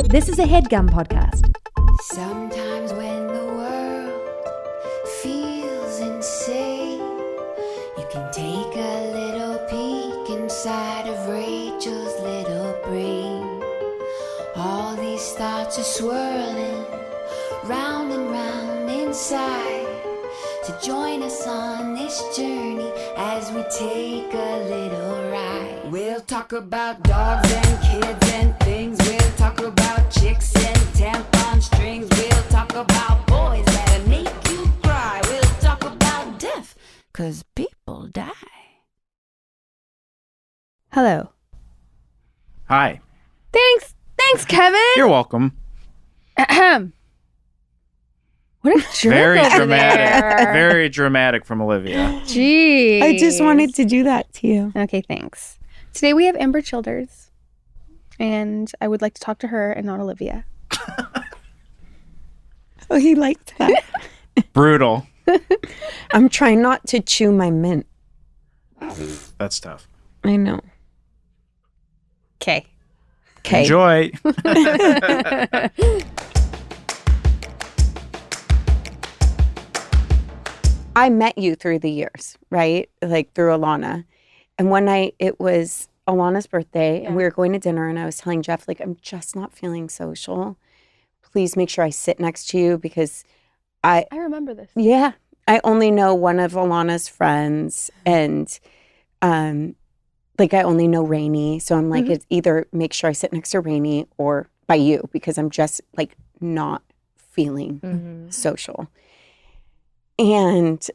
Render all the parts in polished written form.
This is a Headgum podcast. Sometimes when the world feels insane, you can take a little peek inside of Rachel's little brain. All these thoughts are swirling round and round inside. So join us on this journey as we take a little ride. We'll talk about dogs and kids and things. We'll talk about chicks and tampon strings. We'll talk about boys that'll make you cry. We'll talk about death, 'cause people die. Hello. Hi. Thanks, Kevin. You're welcome. Ahem. What a jerk Very over dramatic. there. Very dramatic from Olivia. Jeez. I just wanted to do that to you. Okay, thanks. Today we have Ambyr Childers, and I would like to talk to her and not Olivia. Oh, he liked that. Brutal. I'm trying not to chew my mint. That's tough. I know. Okay. Enjoy. I met you through the years, right? Like through Alana. And one night it was Alana's birthday and we were going to dinner and I was telling Jeff, like, I'm just not feeling social. Please make sure I sit next to you because I remember this. Yeah. I only know one of Alana's friends and like I only know Rainey. So I'm like, it's either make sure I sit next to Rainey or by you because I'm just like not feeling social. And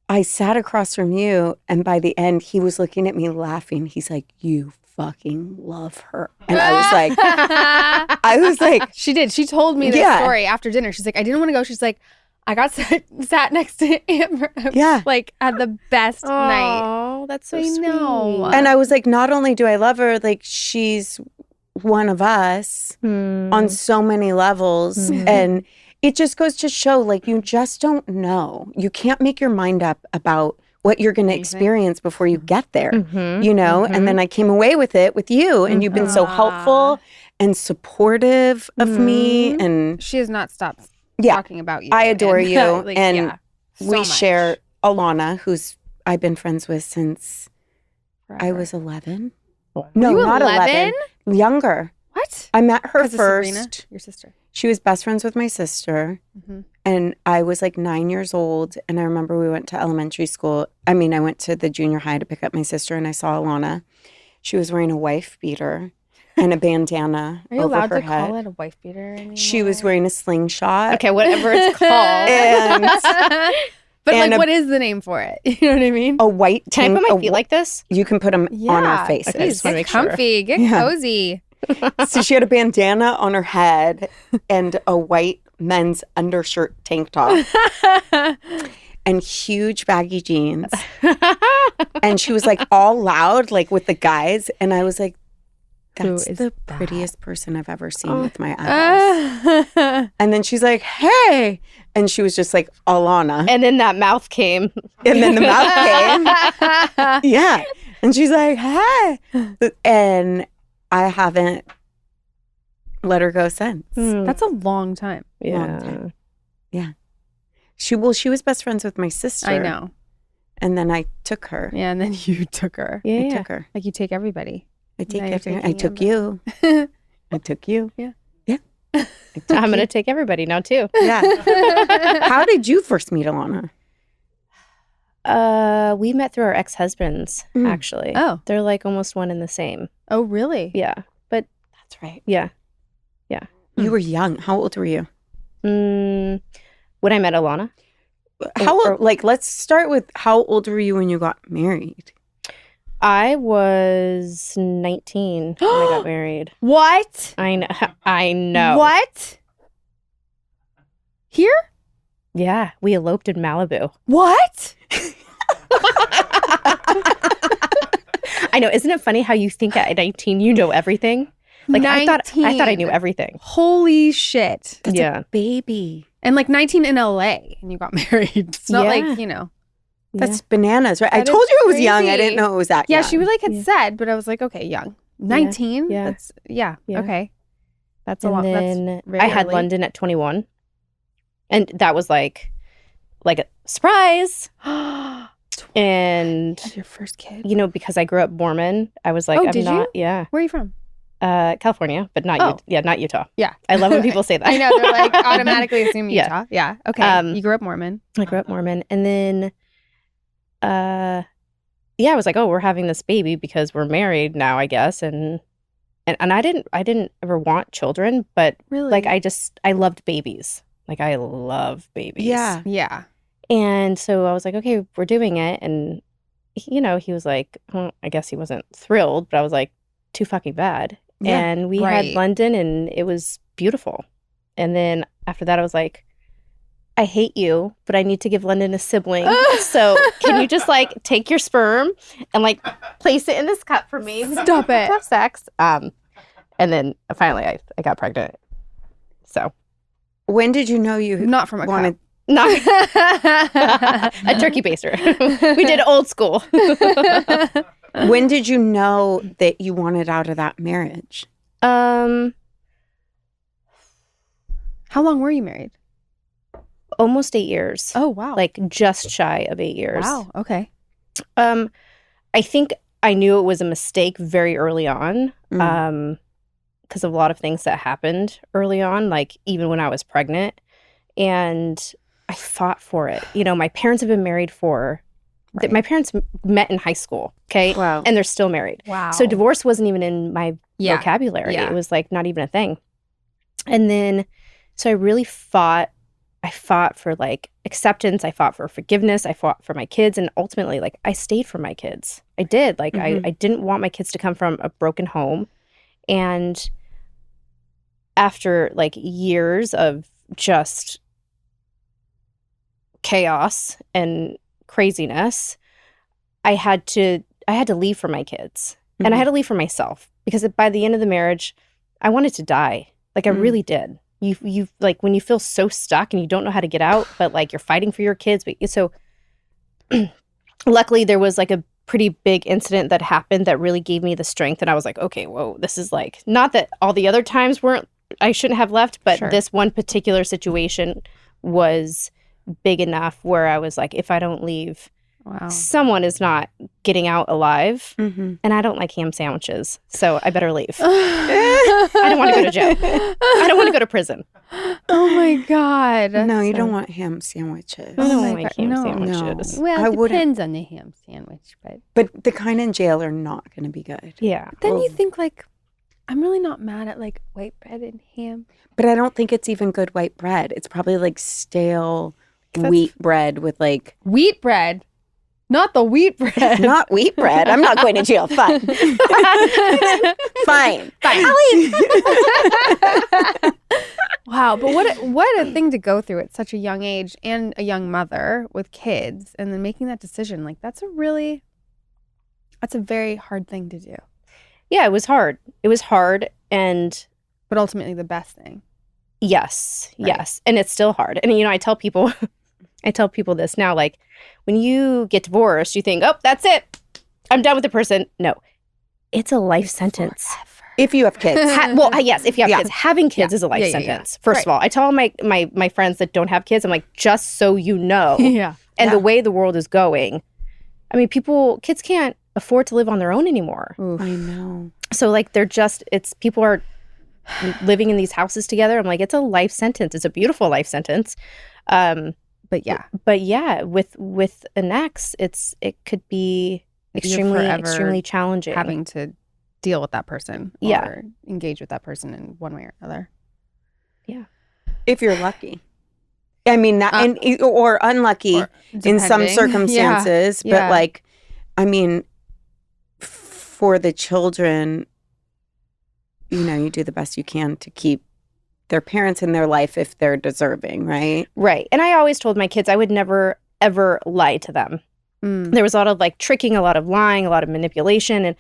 I sat across from you and by the end he was looking at me laughing. He's like, you fucking love her. And I was like, She did. She told me this story after dinner. She's like, I didn't want to go. She's like, I got sat next to Ambyr. Yeah. Like at the best night. Oh, that's so I sweet. know. and I was like, not only do I love her, like she's one of us on so many levels. And it just goes to show, like, you just don't know. You can't make your mind up about what you're going to experience before you get there, you know? And then I came away with it with you, and you've been so helpful and supportive of me. And She has not stopped talking about you. I adore and, you. like, and so we much. share Alana, who's I've been friends with since I Forever. was 11. Were No, you not 11? Younger. What? I met her 'Cause of Sabrina, first. your sister. She was best friends with my sister. And I was like 9 years old. And I remember we went to elementary school. I mean, I went to the junior high to pick up my sister and I saw Alana. She was wearing a wife beater and a bandana Are you over allowed her to head. call it a wife beater anymore? She was wearing a slingshot. Okay, whatever it's called. And But and like, what is the name for it? You know what I mean? a white Can I tank. put my feet like this? You can put them on our faces. Okay, I just wanna Get make sure. comfy, get Yeah. cozy. So she had a bandana on her head and a white men's undershirt tank top and huge baggy jeans. And she was like all loud, like with the guys. And I was like, that's is the prettiest person I've ever seen with my eyes. And then she's like, hey. And she was just like, Alana. And then that mouth came. And then the mouth came. Yeah. And she's like, hey. And I haven't let her go since. That's a long time. Long time. Yeah. She was best friends with my sister. I know. And then I took her. Yeah, and then you took her. I took her. Like you take everybody. I take Now you're everything. I taking took Ambyr. you. I took you. Yeah. Yeah. I'm going to take everybody now, too. Yeah. How did you first meet Alana? We met through our ex-husbands, actually. Oh. They're like almost one and the same. Oh, really? Yeah. But That's right. yeah. You were young. How old were you? When I met Alana, How old? Like, let's start with how old were you when you got married? I was 19 when I got married. What? I know. What? Here? Yeah, we eloped in Malibu. What? I know. Isn't it funny how you think at 19 you know everything? Like I thought I knew everything. Holy shit. That's Yeah. a baby. And like 19 in LA and you got married. It's not Yeah. like, you know. That's bananas, right? I That told is you I was young. I crazy. didn't know it was that Yeah, young. she like had said, but I was like, okay, young. 19? Yeah. That's, yeah, Yeah. okay. That's a And lot. then That's very I had early. London at 21. And that was like a surprise. And, That's your first kid. you know, because I grew up Mormon, I was like, Oh, I'm did not, you? yeah. Where are you from? California, but not Oh. not Utah. Yeah. I love when people say that. I know. They're like automatically assume Yeah. Utah. Yeah. Okay. You grew up Mormon. I grew up Mormon. And then, I was like, oh, we're having this baby because we're married now, I guess. And I didn't ever want children, but Really? like, I loved babies. Like, I love babies. Yeah. Yeah. And so I was like, okay, we're doing it. And, you know, he was like, well, I guess he wasn't thrilled, but I was like, too fucking bad. Yeah, And we right. had London and it was beautiful. And then after that, I was like, I hate you, but I need to give London a sibling. So can you just like take your sperm and like place it in this cup for me? Stop it. Have sex. And then finally I got pregnant. So When did you know you Not from a wanted? cup. not a turkey baster. We did old school. When did you know that you wanted out of that marriage? How long were you married? Almost 8 years. Oh, wow. Like just shy of 8 years. wow. Okay. I think I knew it was a mistake very early on. Because of a lot of things that happened early on, like even when I was pregnant. And I fought for it. You know, my parents have been married Right. my parents met in high school, okay? Wow. And they're still married. Wow. So divorce wasn't even in my Yeah. vocabulary. Yeah. It was like not even a thing. And then, so I really fought. I fought for like acceptance. I fought for forgiveness. I fought for my kids. And ultimately, like I stayed for my kids. I did. Like I didn't want my kids to come from a broken home. And after like years of just chaos and craziness, I had to leave for my kids. And I had to leave for myself because by the end of the marriage, I wanted to die. Like I really did. You like when you feel so stuck and you don't know how to get out, but like you're fighting for your kids. But so luckily there was like a pretty big incident that happened that really gave me the strength. And I was like, okay, whoa, this is like, not that all the other times I shouldn't have left, but Sure. this one particular situation was big enough where I was like, if I don't leave, Wow. someone is not getting out alive. Mm-hmm. And I don't like ham sandwiches, so I better leave. I don't want to go to jail. I don't want to go to prison. Oh my God. No, you So- don't want ham sandwiches. I Oh don't my like God, ham no. sandwiches. Well, I it wouldn't. depends on the ham sandwich, but But the kind in jail are not going to be good. Yeah. then you Well- think like, I'm really not mad at like white bread and ham. But I don't think it's even good white bread. It's probably like stale That's- wheat bread with like Wheat bread, not the wheat bread. not wheat bread. I'm not going to jail. Fine. Fine. I'll leave. Wow, but what a thing to go through at such a young age and a young mother with kids, and then making that decision. Like that's a very hard thing to do, Yeah, it was hard. It was hard. And but ultimately the best thing. yes, Right. yes. And it's still hard. And, you know, I tell people this now, like when you get divorced, you think, oh, that's it. I'm done with the person. No, it's a life sentence. If you have kids. Yes, if you have Yeah. kids, having kids Yeah. is a life Yeah, yeah, sentence. First of all, I tell all my friends that don't have kids, I'm like, just so you know. Yeah. And Yeah. the way the world is going, I mean, kids can't afford to live on their own anymore. I know. So like people are living in these houses together. I'm like, it's a life sentence. It's a beautiful life sentence. But yeah, But yeah, with an ex, it could be You're extremely forever extremely challenging. having to deal with that person, Yeah. or engage with that person in one way or another. If you're lucky. I mean, not, or unlucky Or in some depending. circumstances. Yeah. But like, I mean, for the children, you know, you do the best you can to keep their parents in their life if they're deserving, right? Right. And I always told my kids I would never ever lie to them. Mm. There was a lot of like tricking, a lot of lying, a lot of manipulation, and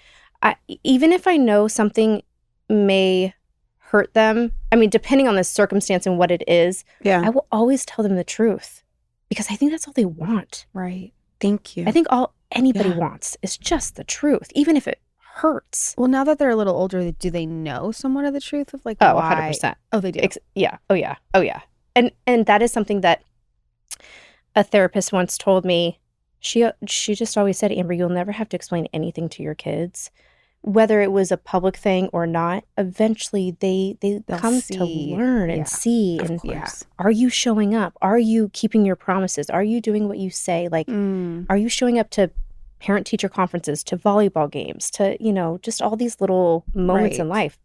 even if I know something may hurt them, I mean, depending on the circumstance and what it is, Yeah. I will always tell them the truth because I think that's all they want. Right. Thank you. I think all anybody Yeah. wants is just the truth, even if it hurts. Well, now that they're a little older, do they know somewhat of the truth of like Oh, why? 100%. Oh, they do. Yeah. Oh, yeah. Oh, yeah. And that is something that a therapist once told me. She just always said, Amber, you'll never have to explain anything to your kids. Whether it was a public thing or not, eventually they'll come to learn and see. And are you showing up? Are you keeping your promises? Are you doing what you say? Like, are you showing up to parent-teacher conferences, to volleyball games, to, just all these little moments in life?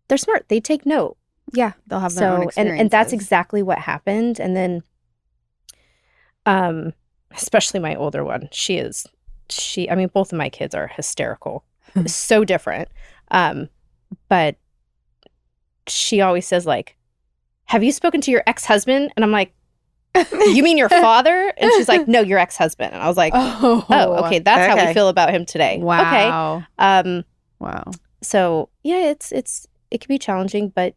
They're smart. They take note. Yeah, they'll have their own experiences. And that's exactly what happened. And then, especially my older one, both of my kids are hysterical. So different. But she always says, like, have you spoken to your ex-husband? And I'm like, you mean your father? And she's like, no, your ex-husband. And I was like, oh okay, that's how we feel about him today. Wow. Okay. Wow. So yeah, it can be challenging, but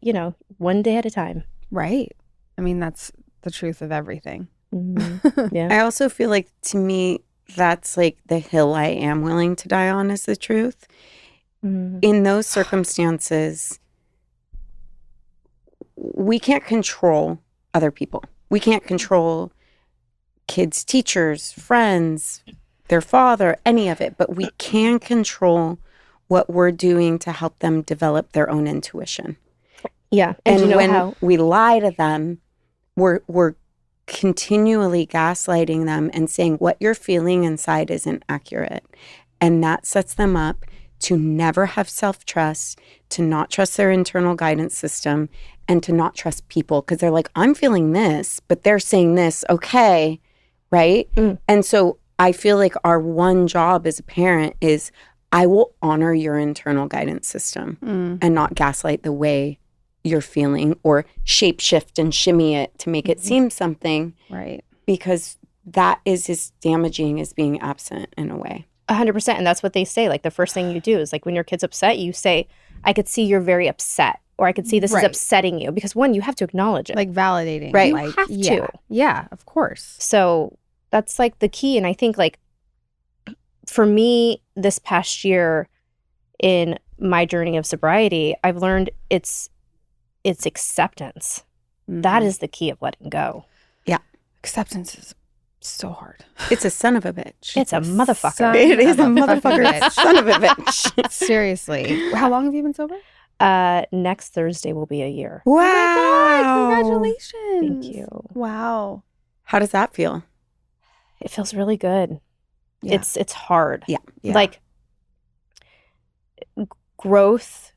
one day at a time. Right. I mean, that's the truth of everything. Mm-hmm. Yeah. I also feel like, to me, that's like the hill I am willing to die on, is the truth. Mm-hmm. In those circumstances, we can't control other people. We can't control kids, teachers, friends, their father, any of it. But we can control what we're doing to help them develop their own intuition. Yeah. And when we lie to them, we're continually gaslighting them and saying what you're feeling inside isn't accurate. And that sets them up to never have self-trust, to not trust their internal guidance system, and to not trust people, because they're like, I'm feeling this, but they're saying this, okay, right? And so I feel like our one job as a parent is, I will honor your internal guidance system and not gaslight the way you're feeling, or shape shift and shimmy it to make it seem something. Right. Because that is as damaging as being absent in a way. 100%. And that's what they say. Like, the first thing you do is, like, when your kid's upset, you say, I could see you're very upset, or I could see this is upsetting you. Because one, you have to acknowledge it. Like validating. Right. Like, You have to. Yeah, of course. So that's like the key. And I think, like, for me, this past year in my journey of sobriety, I've learned it's acceptance. That is the key of letting go. Yeah. Acceptance is so hard. It's a son of a bitch. It's a motherfucker. It is a motherfucker son of a bitch. Seriously. How long have you been sober? Next Thursday will be a year. Wow. Oh my God, congratulations. Thank you. Wow. How does that feel? It feels really good. Yeah. It's hard. Yeah. Like, growth,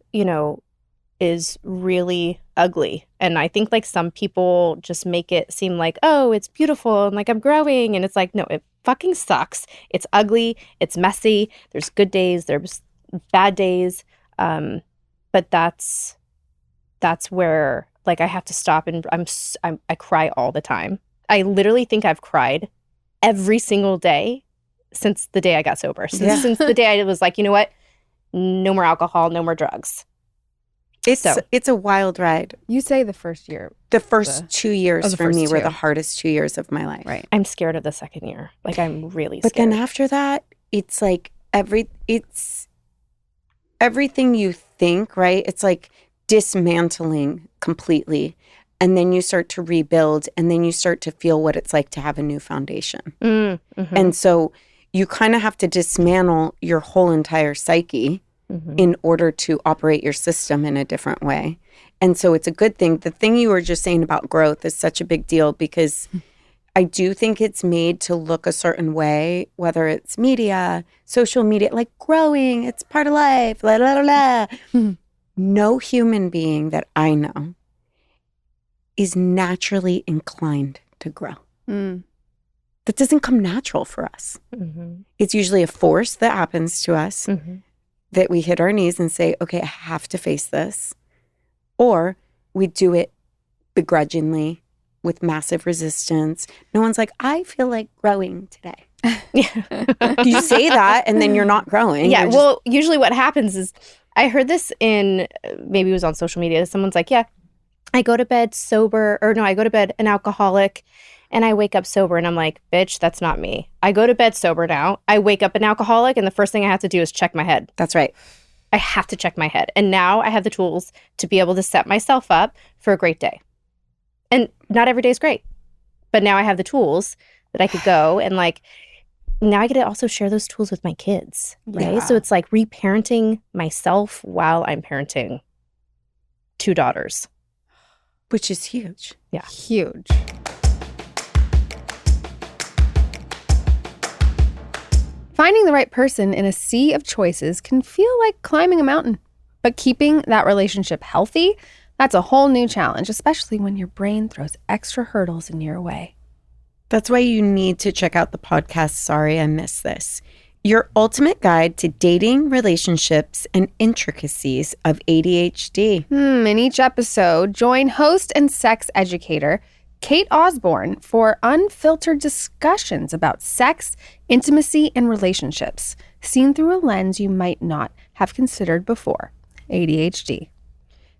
is really ugly. And I think, like, some people just make it seem like, oh, it's beautiful and, like, I'm growing. And it's like, no, it fucking sucks. It's ugly. It's messy. There's good days. There's bad days. But that's where, like, I have to stop, and I cry all the time. I literally think I've cried every single day since the day I got sober. Since the day I was like, you know what? No more alcohol, no more drugs. It's a wild ride. You say the first year. The first 2 years for me were two. the hardest 2 years of my life. Right. I'm scared of the second year. Like, I'm really scared. But then after that, it's like it's everything you think, right? It's like dismantling completely. And then you start to rebuild, and then you start to feel what it's like to have a new foundation. Mm-hmm. And so you kind of have to dismantle your whole entire psyche in order to operate your system in a different way. And so it's a good thing. The thing you were just saying about growth is such a big deal, because I do think it's made to look a certain way, whether it's media, social media, like growing, it's part of life, la la la la. No human being that I know is naturally inclined to grow. That doesn't come natural for us. It's usually a force that happens to us, that we hit our knees and say, okay, I have to face this. Or we do it begrudgingly with massive resistance. No one's like, I feel like growing today. You say that and then you're not growing. Yeah, well, usually what happens is, I heard this in, maybe it was on social media. Someone's like, yeah, I go to bed sober, or no, I go to bed an alcoholic, And I wake up sober and I'm like, bitch, that's not me. I go to bed sober now. I wake up an alcoholic and the first thing I have to do is check my head. That's right. I have to check my head. And now I have the tools to be able to set myself up for a great day. And not every day is great. But now I have the tools that I could go and like, now I get to also share those tools with my kids, right? Yeah. So it's like reparenting myself while I'm parenting 2 daughters. Which is huge. Yeah. Huge. Finding the right person in a sea of choices can feel like climbing a mountain. But keeping that relationship healthy, that's a whole new challenge, especially when your brain throws extra hurdles in your way. That's why you need to check out the podcast, Sorry I Missed This, your ultimate guide to dating, relationships, and intricacies of ADHD. In each episode, join host and sex educator Kate Osborne for unfiltered discussions about sex, intimacy, and relationships, seen through a lens you might not have considered before, ADHD.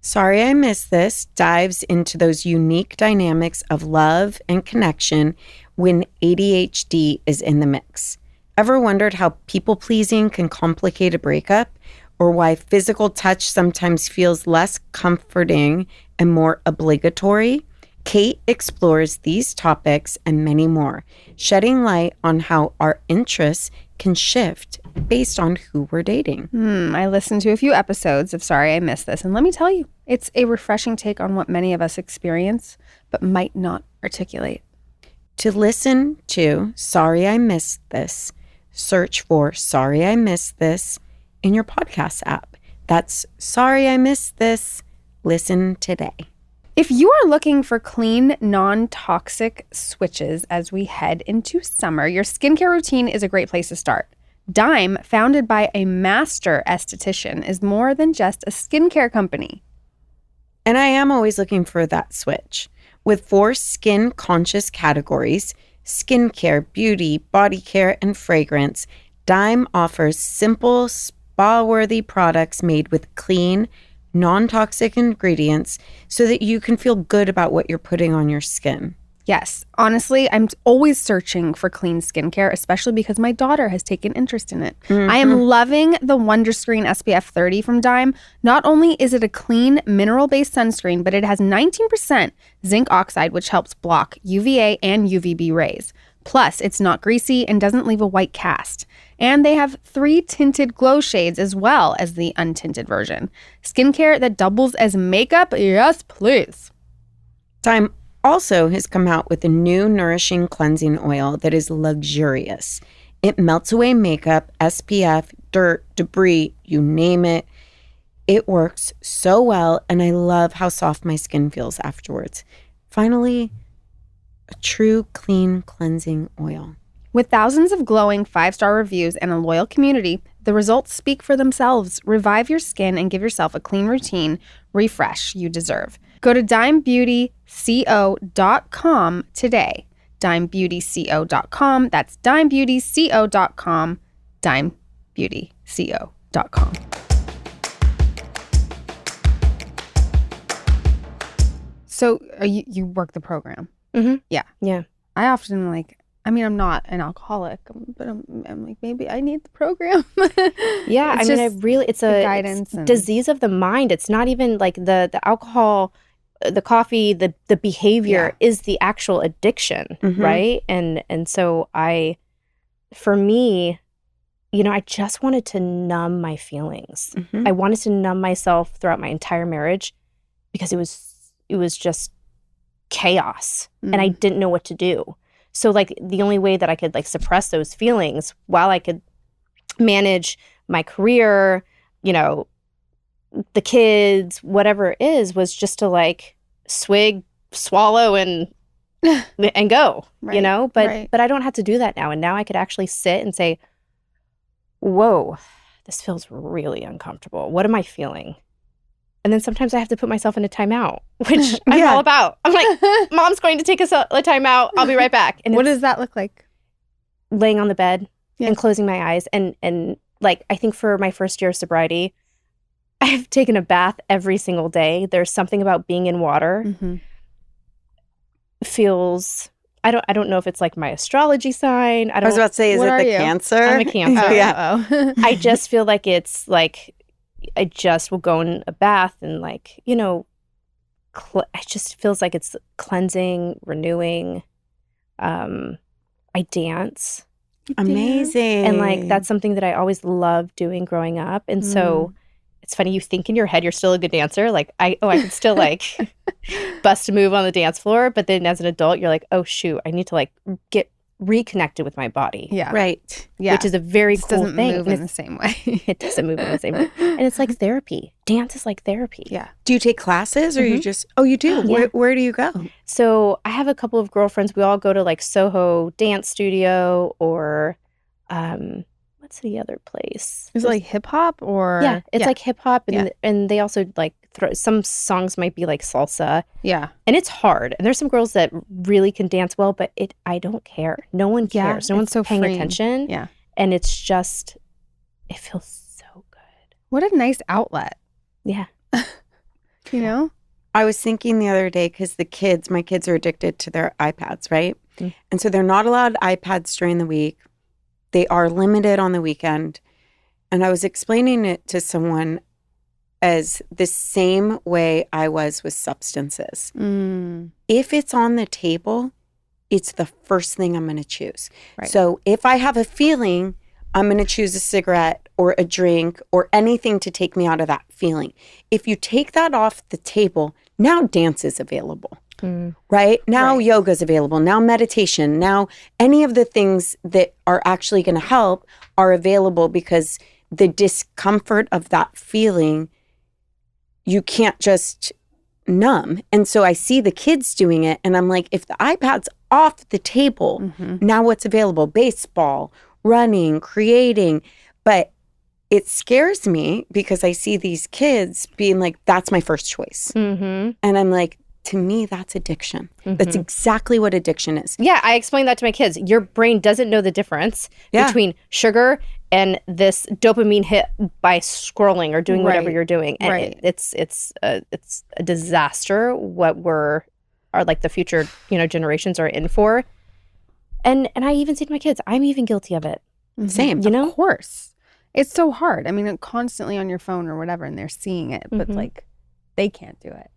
Sorry I Missed This dives into those unique dynamics of love and connection when ADHD is in the mix. Ever wondered how people-pleasing can complicate a breakup? Or why physical touch sometimes feels less comforting and more obligatory? Kate explores these topics and many more, shedding light on how our interests can shift based on who we're dating. I listened to a few episodes of Sorry I Missed This, and let me tell you, it's a refreshing take on what many of us experience, but might not articulate. To listen to Sorry I Missed This, search for Sorry I Missed This in your podcast app. That's Sorry I Missed This. Listen today. If you are looking for clean, non-toxic switches as we head into summer, your skincare routine is a great place to start. Dime, founded by a master esthetician, is more than just a skincare company. And I am always looking for that switch. With 4 skin-conscious categories, skincare, beauty, body care, and fragrance, Dime offers simple, spa-worthy products made with clean, non-toxic ingredients so that you can feel good about what you're putting on your skin. Yes, honestly, I'm always searching for clean skincare, especially because my daughter has taken interest in it. I am loving the Wonderscreen SPF 30 from Dime. Not only is it a clean, mineral-based sunscreen, but it has 19% zinc oxide, which helps block UVA and UVB rays. Plus, it's not greasy and doesn't leave a white cast. And they have 3 tinted glow shades as well as the untinted version. Skincare that doubles as makeup? Yes, please. Dime also has come out with a new nourishing cleansing oil that is luxurious. It melts away makeup, SPF, dirt, debris, you name it. It works so well, and I love how soft my skin feels afterwards. Finally, a true clean cleansing oil. With thousands of glowing 5-star reviews and a loyal community, the results speak for themselves. Revive your skin and give yourself a clean routine refresh you deserve. Go to dimebeautyco.com today. dimebeautyco.com. That's dimebeautyco.com. dimebeautyco.com. So you work the program? Mm-hmm. Yeah. Yeah. I often I'm not an alcoholic, but I'm like, maybe I need the program. Yeah, It's it's a guidance it's and- disease of the mind. It's not even like the alcohol, the coffee, the behavior is the actual addiction, right? And so for me, I just wanted to numb my feelings. I wanted to numb myself throughout my entire marriage because it was just chaos and I didn't know what to do. So the only way that I could suppress those feelings while I could manage my career, the kids, whatever it is, was just to swig, swallow and go, Right, but right. but I don't have to do that now. And now I could actually sit and say, whoa, this feels really uncomfortable. What am I feeling? And then sometimes I have to put myself in a timeout, which I'm all about. I'm like, Mom's going to take us a timeout. I'll be right back. And What it's does that look like? laying on the bed and closing my eyes. And I think for my first year of sobriety, I've taken a bath every single day. There's something about being in water feels I don't know if it's like my astrology sign. I was about to say, is it What are the you? Cancer? I'm a Cancer. Yeah. Oh. I just feel like it's like I just will go in a bath and like, you know, it just feels like it's cleansing, renewing. I dance. Amazing. And like that's something that I always loved doing growing up. And so it's funny, you think in your head you're still a good dancer. Like I can still like bust a move on the dance floor. But then as an adult, you're like, oh shoot, I need to like get reconnected with my body. Yeah. Right. Yeah. Which is a very It cool doesn't thing. move And in the same way. it doesn't move in the same way. And it's like therapy. Dance is like therapy. Yeah. Do you take classes or you just, oh, you do? Yeah. Where do you go? So I have a couple of girlfriends. We all go to like Soho Dance Studio or what's the other place? Is it like hip hop or? Yeah, it's like hip hop, and Yeah. and they also like throw some songs might be like salsa, Yeah. and it's hard. And there's some girls that really can dance well, but I don't care. No one Yeah, cares. No one's it's so paying freeing. attention. Yeah. And it's just it feels so good. What a nice outlet, Yeah. you know? I was thinking the other day because my kids are addicted to their iPads, right? Mm. And so they're not allowed iPads during the week. They are limited on the weekend. And I was explaining it to someone as the same way I was with substances. If it's on the table, it's the first thing I'm going to choose. Right. So if I have a feeling, I'm going to choose a cigarette or a drink or anything to take me out of that feeling. If you take that off the table, now dance is available. Right? Now Right. yoga is available. Now meditation. Now any of the things that are actually going to help are available because the discomfort of that feeling, you can't just numb. And so I see the kids doing it and I'm like, if the iPad's off the table, now what's available? Baseball, running, creating. But it scares me because I see these kids being like, that's my first choice. Mm-hmm. And I'm like, to me, that's addiction. That's exactly what addiction is. Yeah, I explained that to my kids. Your brain doesn't know the difference between sugar and this dopamine hit by scrolling or doing whatever Right. you're doing. And Right. it's a disaster what are like the future, generations are in for. And I even say to my kids, I'm even guilty of it. Same. You know? Of course. It's so hard. I mean, constantly on your phone or whatever, and they're seeing it, but like, they can't do it.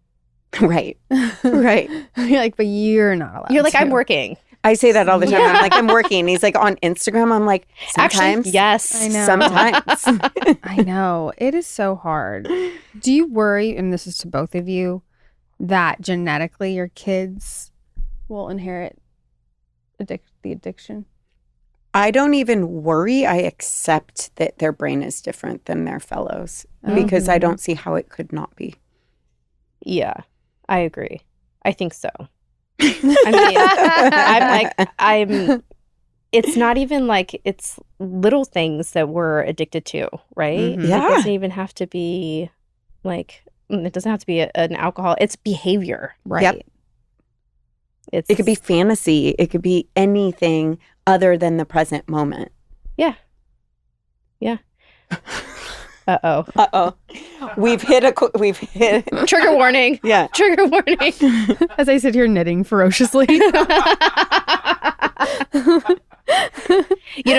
Right. Right. You're like, but you're not allowed. You're like, to. I'm working. I say that all the time. I'm like, I'm working. He's like, on Instagram. I'm like, sometimes. Actually, yes. I know. Sometimes. I know. It is so hard. Do you worry, and this is to both of you, that genetically your kids will inherit the addiction? I don't even worry. I accept that their brain is different than their fellows because I don't see how it could not be. Yeah, I agree. I think so. I mean, it's not even like it's little things that we're addicted to, right? Mhm. Yeah. It doesn't even have to be like, it doesn't have to be an alcohol. It's behavior. Right. Yep. It could be fantasy. It could be anything other than the present moment. Yeah. Uh-oh. Uh-oh. We've hit Trigger warning. yeah. Trigger warning. As I sit here knitting ferociously.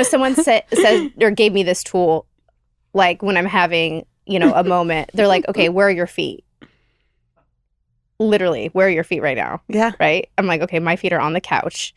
Someone said or gave me this tool, like when I'm having, a moment. They're like, okay, where are your feet? Literally, where are your feet right now? Yeah. Right? I'm like, okay, my feet are on the couch.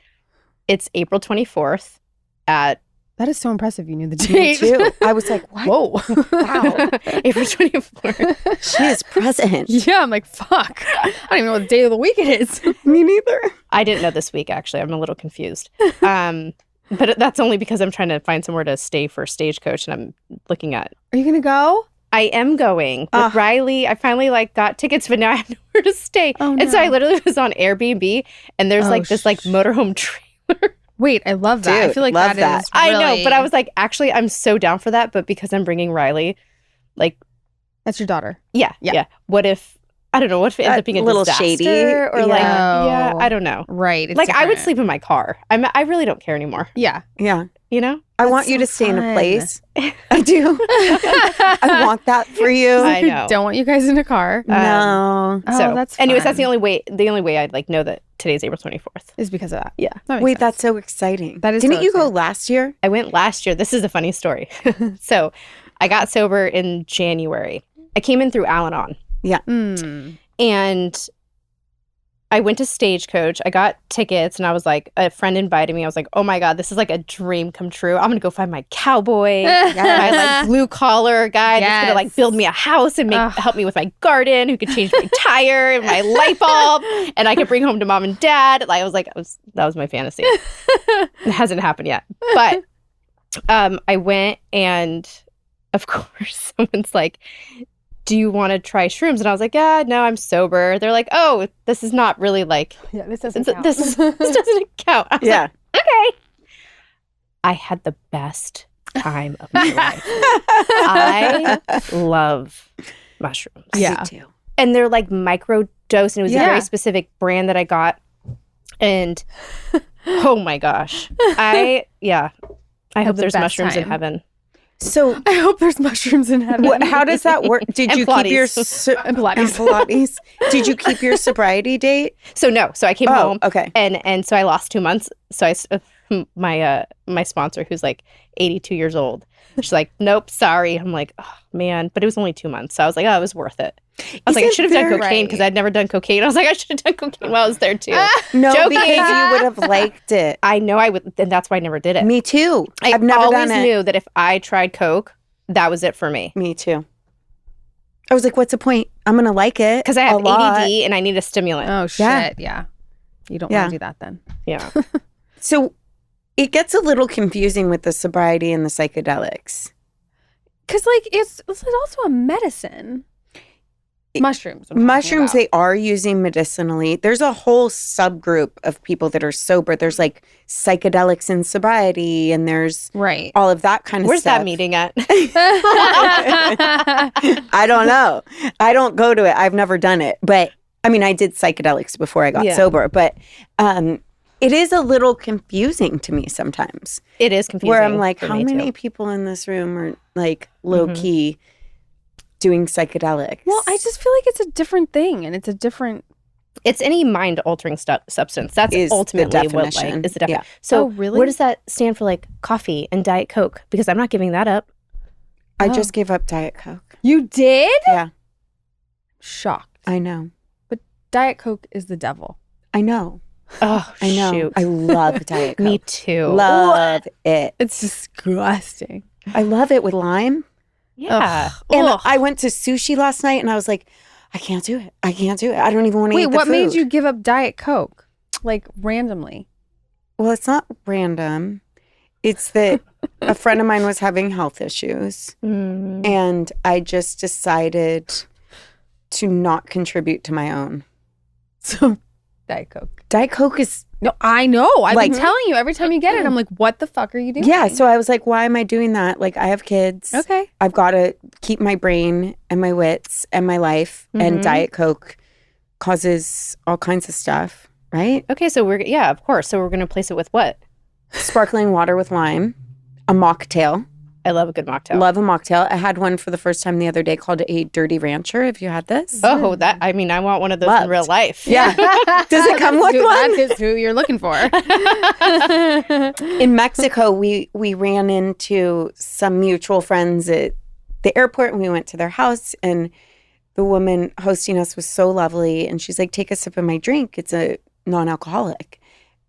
It's April 24th at That is so impressive. You knew the Me date. too. I was like, what? Whoa. Wow. April 24th. She is present. Yeah, I'm like, fuck. I don't even know what day of the week it is. Me neither. I didn't know this week, actually. I'm a little confused. But that's only because I'm trying to find somewhere to stay for Stagecoach, and I'm looking at. Are you going to go? I am going with Riley. I finally got tickets, but now I have nowhere to stay. Oh, And so no. I literally was on Airbnb, and there's this motorhome trailer. Wait, I love that. I Dude, feel like love that that. is I know, really- but I was like, actually, I'm so down for that. But because I'm bringing Riley, That's your daughter. yeah. What if, I don't know, what if it ends up being a little disaster? shady. Or Yeah. I don't know. Right. it's I would different. sleep in my car. I really don't care anymore. Yeah. Yeah. I want you so to stay in a fun. place. I do. I want that for you. I know. Don't want you guys in a car. No. Oh, So, that's anyways, fun. that's the only way I'd know that today's April 24th. Is because of that. Yeah. That makes Wait, sense. that's so exciting. That is Didn't so you go exciting. last year? I went last year. This is a funny story. So I got sober in January. I came in through Al-Anon. And I went to Stagecoach. I got tickets and I was like, a friend invited me. I was like, oh my God, this is like a dream come true. I'm going to go find my cowboy, my like blue collar guy that's going to like build me a house and help me with my garden, who could change my tire and my light bulb, and I could bring home to mom and dad. Like, that was my fantasy. It hasn't happened yet. But I went, and of course someone's like, do you want to try shrooms? And I was like, yeah, no, I'm sober. They're like, oh, this is not really like, this doesn't count. This doesn't count. I was like, okay. I had the best time of my life. I love mushrooms. Yeah. Me too. And they're like micro dose, and it was a very specific brand that I got. And oh my gosh. I hope the there's best mushrooms in time. heaven. So I hope there's mushrooms in heaven. how does that work? Did And you keep your Pilates. And Pilates. Pilates? Did you keep your sobriety date? So no. So I came home. Okay. And so I lost 2 months. So my sponsor, who's like 82 years old, she's like, nope, sorry. I'm like, oh man, but it was only 2 months. So I was like, oh, it was worth it. I was like, I should have done cocaine because I'd never done cocaine. I was like, I should have done cocaine while I was there too. No, Joking. because you would have liked it. I know I would, and that's why I never did it. Me too. I've never always done it. knew that if I tried coke, that was it for me. Me too. I was like, what's the point? I'm going to like it. Because I have ADD and I need a stimulant. Oh, shit. Yeah. You don't want to do that then. Yeah. So it gets a little confusing with the sobriety and the psychedelics. Because, like, it's also a medicine. Mushrooms. I'm talking Mushrooms, about. they are using medicinally. There's a whole subgroup of people that are sober. There's like psychedelics and sobriety, and there's Right. all of that kind of Where's stuff. that meeting at? I don't know. I don't go to it. I've never done it. But I mean, I did psychedelics before I got sober. But it is a little confusing to me sometimes. It is confusing. Where I'm like, for how me, many too. people in this room are like low key doing psychedelics? Well, I just feel like it's a different thing, and it's a different. It's any mind-altering substance. That's Is the ultimately what definition. like is the definition. Yeah. So, Oh, really? where does that stand for like coffee and Diet Coke? Because I'm not giving that up. I just gave up Diet Coke. You did? Yeah, Shocked. I know. Diet Coke is the devil. I know. Oh, I know. shoot. I love Diet Coke. Me too. Love it. It's disgusting. I love it with lime. Yeah. And Ugh. I went to sushi last night and I was like, I can't do it. I can't do it. I don't even want to eat Wait, the what made food. you give up Diet Coke? Like, randomly? Well, it's not random. It's that a friend of mine was having health issues Mm. and I just decided to not contribute to my own. So, Diet Coke. Diet Coke is, No, I know. I've Like- been telling you every time you get it. I'm like, what the fuck are you doing? yeah. So I was like, why am I doing that? Like, I have kids. Okay. I've got to keep my brain and my wits and my life. And Mhm. Diet Coke causes all kinds of stuff, right? Okay, so of course. So we're going to replace it with what? Sparkling water with lime, a mocktail. I love a good mocktail. Love a mocktail. I had one for the first time the other day called a Dirty Rancher. Have you had this? Oh, I want one of those in Loved. real life. Yeah. Does it come with one? That is who you're looking for. In Mexico, we ran into some mutual friends at the airport and we went to their house and the woman hosting us was so lovely. And she's like, take a sip of my drink. It's a non-alcoholic.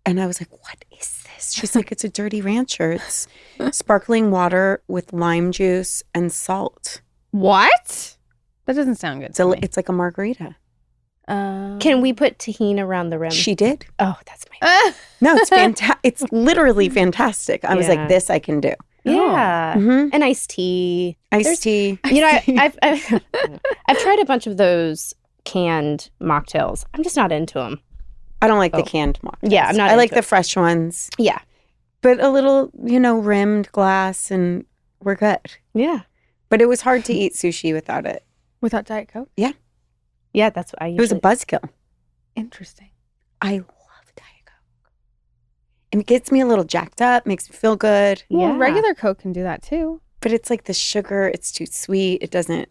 And I was like, what is this? She's like, it's a Dirty Rancher. It's sparkling water with lime juice and salt. What? That doesn't sound good. It's like a margarita. Can we put tahini around the rim? She did. Oh, that's my. No, it's fantastic. It's literally fantastic. I was Yeah. like, this I can do. Yeah. Mm-hmm. And iced tea. Iced tea. You know, I've tried a bunch of those canned mocktails. I'm just not into them. I don't like the canned mocktails. Yeah, I'm not I like into the it. fresh ones. Yeah. But a little, rimmed glass and we're good. Yeah. But it was hard to eat sushi without it. Without Diet Coke? Yeah, that's what I It was a usually. buzzkill. Interesting. I love Diet Coke. And it gets me a little jacked up, makes me feel good. Well, Yeah. regular Coke can do that too. But it's like the sugar, it's too sweet. It doesn't,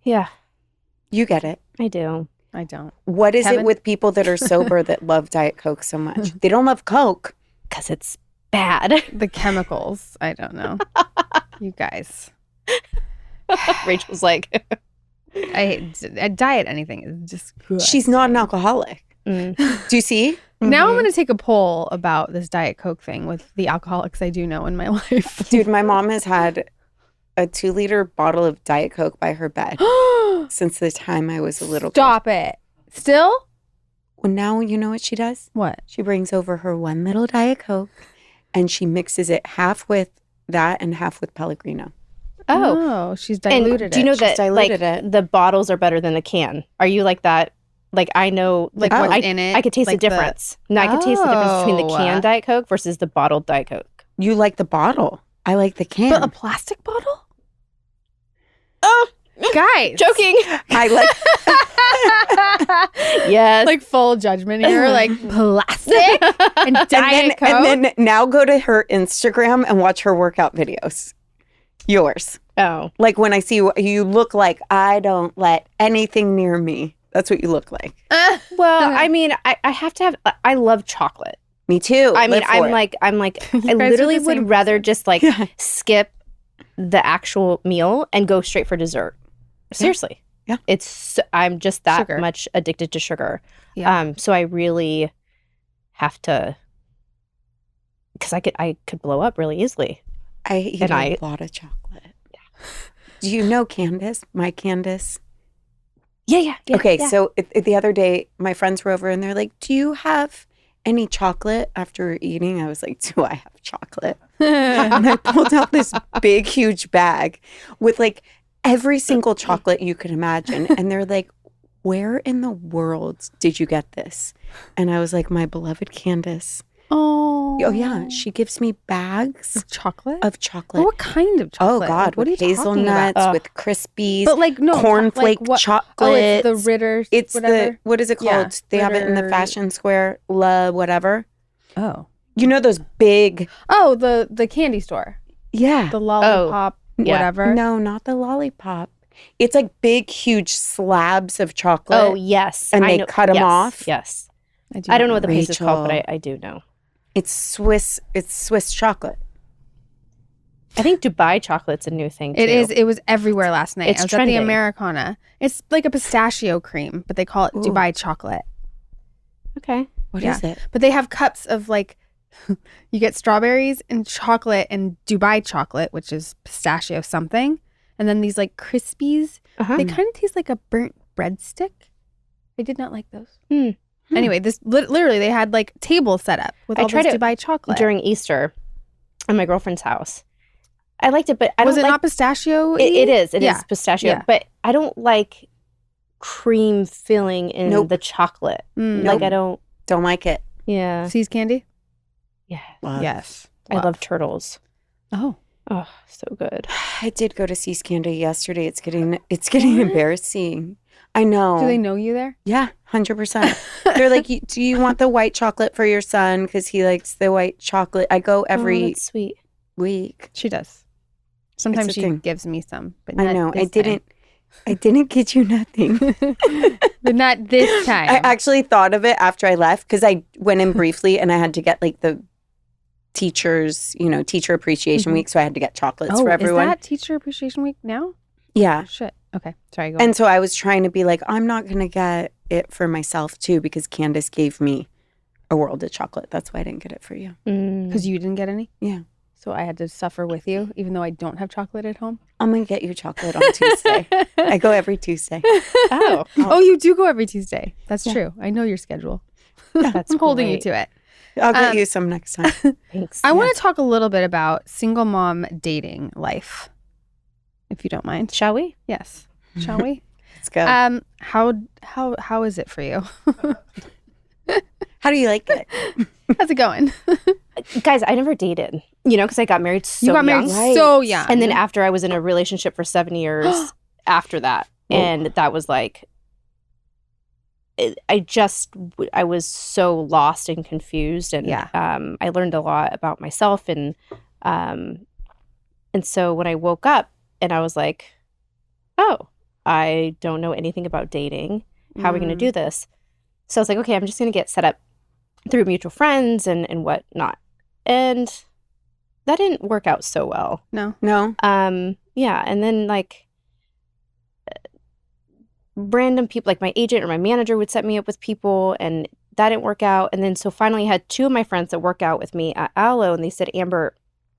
Yeah, You get it. I do. I don't. What is Kevin? it with people that are sober that love Diet Coke so much? They don't love Coke. Because it's bad. The chemicals. I don't know. You guys. Rachel's like, I diet anything is just good. She's not an alcoholic. Do you see? Now I'm going to take a poll about this Diet Coke thing with the alcoholics I do know in my life. Dude, my mom has had a 2-liter bottle of Diet Coke by her bed since the time I was a little kid. Stop it. Still? Well, now you know what she does? What? She brings over her one little Diet Coke and she mixes it half with that and half with Pellegrino. Oh, she's diluted and do you know it. that like diluted it. the bottles are better than the can? Are you like that? Like I know, Like I, what's in it? I could taste Like the difference. No, I could taste the difference between the Oh. canned Diet Coke versus the bottled Diet Coke. You like the bottle. I like the can. But a plastic bottle? Oh, Guys. joking. I like Yes. Like full judgment here. Like plastic and Diet Coke. and then now go to her Instagram and watch her workout videos. Yours. oh, Like when I see you, you look like I don't let anything near me. That's what you look like. well, I mean, I have to have. I love chocolate. Me too. I mean, Live for I'm it. like, You I guys are literally the would same rather person. just like skip the actual meal and go straight for dessert. Seriously. Yeah. I'm just that Sugar. much addicted to sugar. Yeah. So I really have to, because I could blow up really easily. I eat and a I- lot of chocolate. Do you know Candace? My Candace? Yeah. Okay, so the other day, my friends were over and they're like, do you have any chocolate after eating? I was like, do I have chocolate? And I pulled out this big, huge bag with like every single chocolate you could imagine. And they're like, where in the world did you get this? And I was like, my beloved Candace. Oh. Oh, yeah. She gives me bags Chocolate? of chocolate. What kind of Oh, chocolate? God. Like, what are with you talking hazelnuts, about? with Crispies, But like, no. cornflake like what? chocolate. Oh, it's the Ritter. It's whatever. what is it called? Yeah, They have it in the Ritter- Fashion Square, whatever. Oh. You know those big, Oh, the candy store. yeah. The lollipop, yeah. whatever. No, not the lollipop. It's like big, huge slabs of chocolate. Oh, yes. And I they know. cut 'em Yes, off? Yes. do I don't know what the place is called, Rachel. but I do know. It's Swiss chocolate. I think Dubai chocolate's a new thing, too. It is. It was everywhere last night. It's I was at trending. the Americana. It's like a pistachio cream, but they call it Ooh. Dubai chocolate. Okay. What Yeah. is it? But they have cups of like, you get strawberries and chocolate and Dubai chocolate, which is pistachio something. And then these like Crispies. Uh-huh. They kind of taste like a burnt breadstick. I did not like those. Hmm. Anyway, this literally they had like tables set up with I all tried this it Dubai chocolate. During Easter at my girlfriend's house. I liked it, but I Was don't it like... not pistachio? It is. It is Yeah. pistachio. Yeah. But I don't like cream filling in Nope. the chocolate. Mm. Like, I don't... Don't like it. Yeah. Seas candy? Yeah. Love. Yes. I love turtles. Oh. Oh, so good. I did go to Seas Candy yesterday. It's getting embarrassing. I know. Do they know you there? Yeah, 100%. They're like, do you want the white chocolate for your son? Because he likes the white chocolate. I go Oh, every that's sweet. week. She does. Sometimes It's a she thing. gives me some, but I not know. I this didn't get you nothing. time. But not this time. I actually thought of it after I left because I went in briefly and I had to get like the teacher appreciation Mhm. week. So I had to get chocolates Oh, for everyone. is that Teacher Appreciation Week now? Yeah. Shit. Okay. Sorry. Go on. And so I was trying to be like, I'm not going to get it for myself too because Candace gave me a world of chocolate. That's why I didn't get it for you. Mm. Because you didn't get any? Yeah. So I had to suffer with you, even though I don't have chocolate at home? I'm going to get you chocolate on Tuesday. I go every Tuesday. Oh, Oh, you do go every Tuesday. That's Yeah. true. I know your schedule. that's I'm holding you great. to it. I'll get Um, you some next time. Thanks. I want to talk a little bit about single mom dating life, if you don't mind. Shall we? Yes. Shall we? Let's go. How is it for you? How do you like it? How's it going? Guys, I never dated, because I got married so You got young. married so young. And then after I was in a relationship for 7 years after that. And that was like, I was so lost and confused. And Yeah. I learned a lot about myself. And so when I woke up and I was like, oh, I don't know anything about dating. How are we going to do this? So I was like, okay, I'm just going to get set up through mutual friends and whatnot. And that didn't work out so well. No. Yeah. And then like random people, like my agent or my manager would set me up with people, and that didn't work out. And then so finally I had 2 of my friends that work out with me at Aloe, and they said, Amber,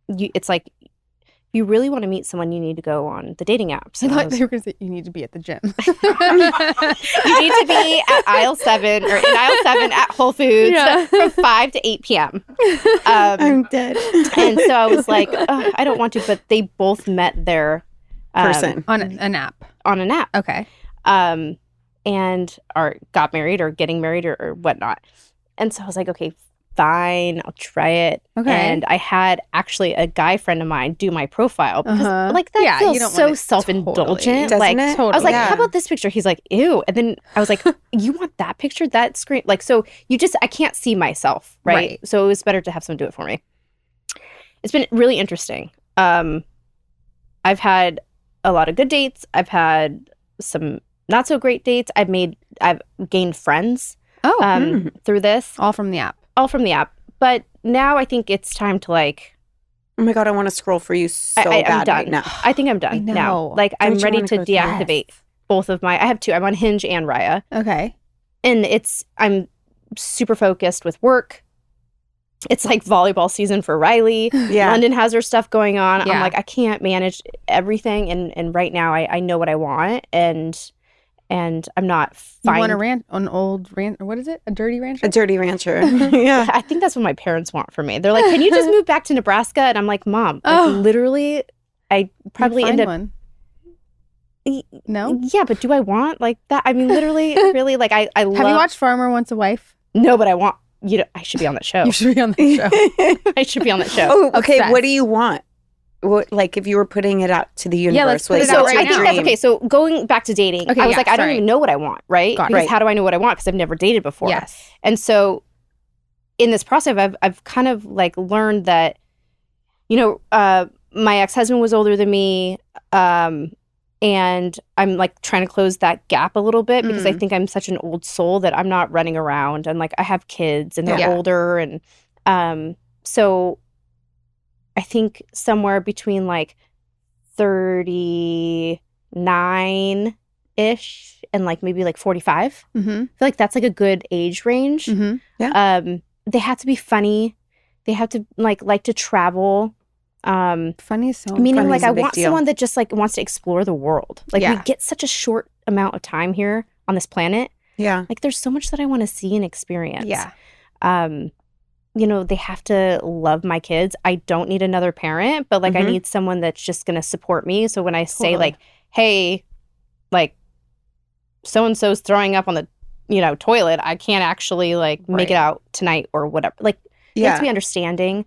it's like, if you really want to meet someone, you need to go on the dating apps. I And thought they were going to say you need to be at the gym. you need to be at aisle 7 or in aisle 7 at Whole Foods from 5 to 8 p.m. I'm dead. And so I was like, oh, I don't want to, but they both met their Person. On an app. on an app. Okay. And got married or getting married or whatnot. And so I was like, okay, fine, I'll try it. Okay. And I had actually a guy friend of mine do my profile because like that Yeah, you feels don't so want it self-indulgent. Doesn't Like it? I was like, Yeah. how about this picture? He's like, ew. And then I was like, you want that picture? That screen? Like, so I can't see myself, right? So it was better to have someone do it for me. It's been really interesting. I've had a lot of good dates. I've had some not so great dates. I've gained friends through this. All from the app. All from the app. But now I think it's time to like, Oh my God, I want to scroll for you so I'm bad done. right now. I think I'm done I know. now. Like I'm Don't you ready wanna to go through deactivate both of I have 2. I'm on Hinge and Raya. Okay. And I'm super focused with work. It's like volleyball season for Riley. Yeah. London has her stuff going on. Yeah. I'm like, I can't manage everything. And right now I know what I want. And I'm not You fine. want an old ranch? What is it? A dirty rancher? A dirty rancher. Yeah. I think that's what my parents want for me. They're like, can you just move back to Nebraska? And I'm like, Mom, like, literally, I probably Find end up. one. No? Yeah, but do I want like that? I mean, literally, really, like I love. Have you watched Farmer Wants a Wife? No, but I want I should be on that show. You should be on the show. I should be on that show. Oh, okay. Obsessed. What do you want? What, like if you were putting it out to the universe? let's put it what's out your right I now. think that's dream? okay. So going back to dating, Okay, I was yeah, like, I don't sorry. even know what I want, right? Got it. Because Right. how do I know what I want? Because I've never dated before. Yes. And so in this process, I've kind of like learned that, my ex-husband was older than me. And I'm like trying to close that gap a little bit because I think I'm such an old soul that I'm not running around, and like I have kids and they're Yeah. older. And so I think somewhere between like 39-ish and like maybe like 45. Mm-hmm. I feel like that's like a good age range. Mm-hmm. They have to be funny. They have to like to travel. Funny is so Meaning funny like is a I big want deal. someone that just like wants to explore the world. Like we Yeah. get such a short amount of time here on this planet. Yeah. Like there's so much that I want to see and experience. Yeah. They have to love my kids. I don't need another parent, but like I Mhm. need someone that's just going to support me. So when I say Totally. like, hey, like so-and-so's throwing up on the, toilet, I can't actually like make it Right. out tonight or whatever. Like you have to be understanding.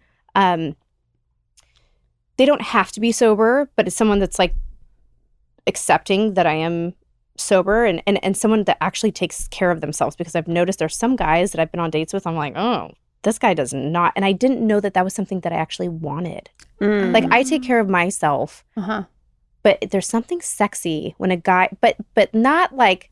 They don't have to be sober, but it's someone that's like accepting that I am sober and someone that actually takes care of themselves, because I've noticed there's some guys that I've been on dates with. I'm like, oh, this guy does not. And I didn't know that was something that I actually wanted. Mm. Like I take care of myself, Uh-huh. but there's something sexy when a guy, but not like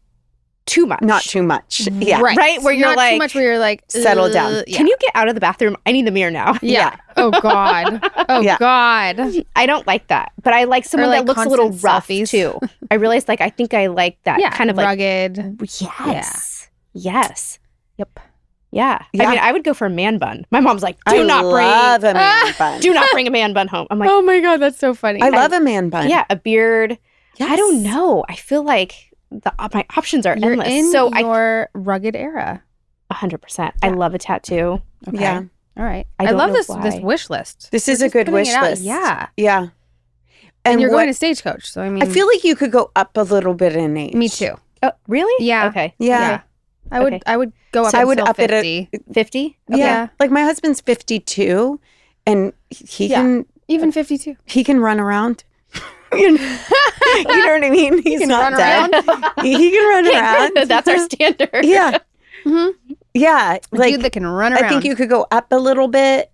too much. Not too much. Yeah. Right, where you're Not like, too much where you're like, settle down. yeah. Can you get out of the bathroom? I need the mirror now. Yeah. Oh God. Oh Yeah. God. I don't like that, but I like someone like, that looks a little constant rough selfies. too. I realized I think I like that Yeah. kind of like rugged. yes, yes, Yep. yeah. Yeah. I mean, I would go for a man bun. My mom's like, I do not love bring, a man bun. do not bring a man bun home. I'm like, Oh my God, that's so funny. I love a man bun. yeah, a beard. Yes. I don't know. I feel like my options are You're endless. in So your rugged era. 100%. I love a tattoo. Okay. Yeah. All right. I I, don't love know this why. this wish list. This We're is a just good putting wish it out. list. Yeah. Yeah. And you're what- going to stagecoach, so I mean, I feel like you could go up a little bit in age. me too. Oh, really? Yeah. Okay. Yeah. I would Okay. I would go up. So I would until up it at- 50. 50? Yeah. Yeah. Like my husband's 52 and he Yeah. can Even 52. he can run around. you know what I mean? He's can not run dead. He can run around. That's our standard. Yeah. Mm-hmm. Yeah. A Like dude that can run around. I think you could go up a little bit.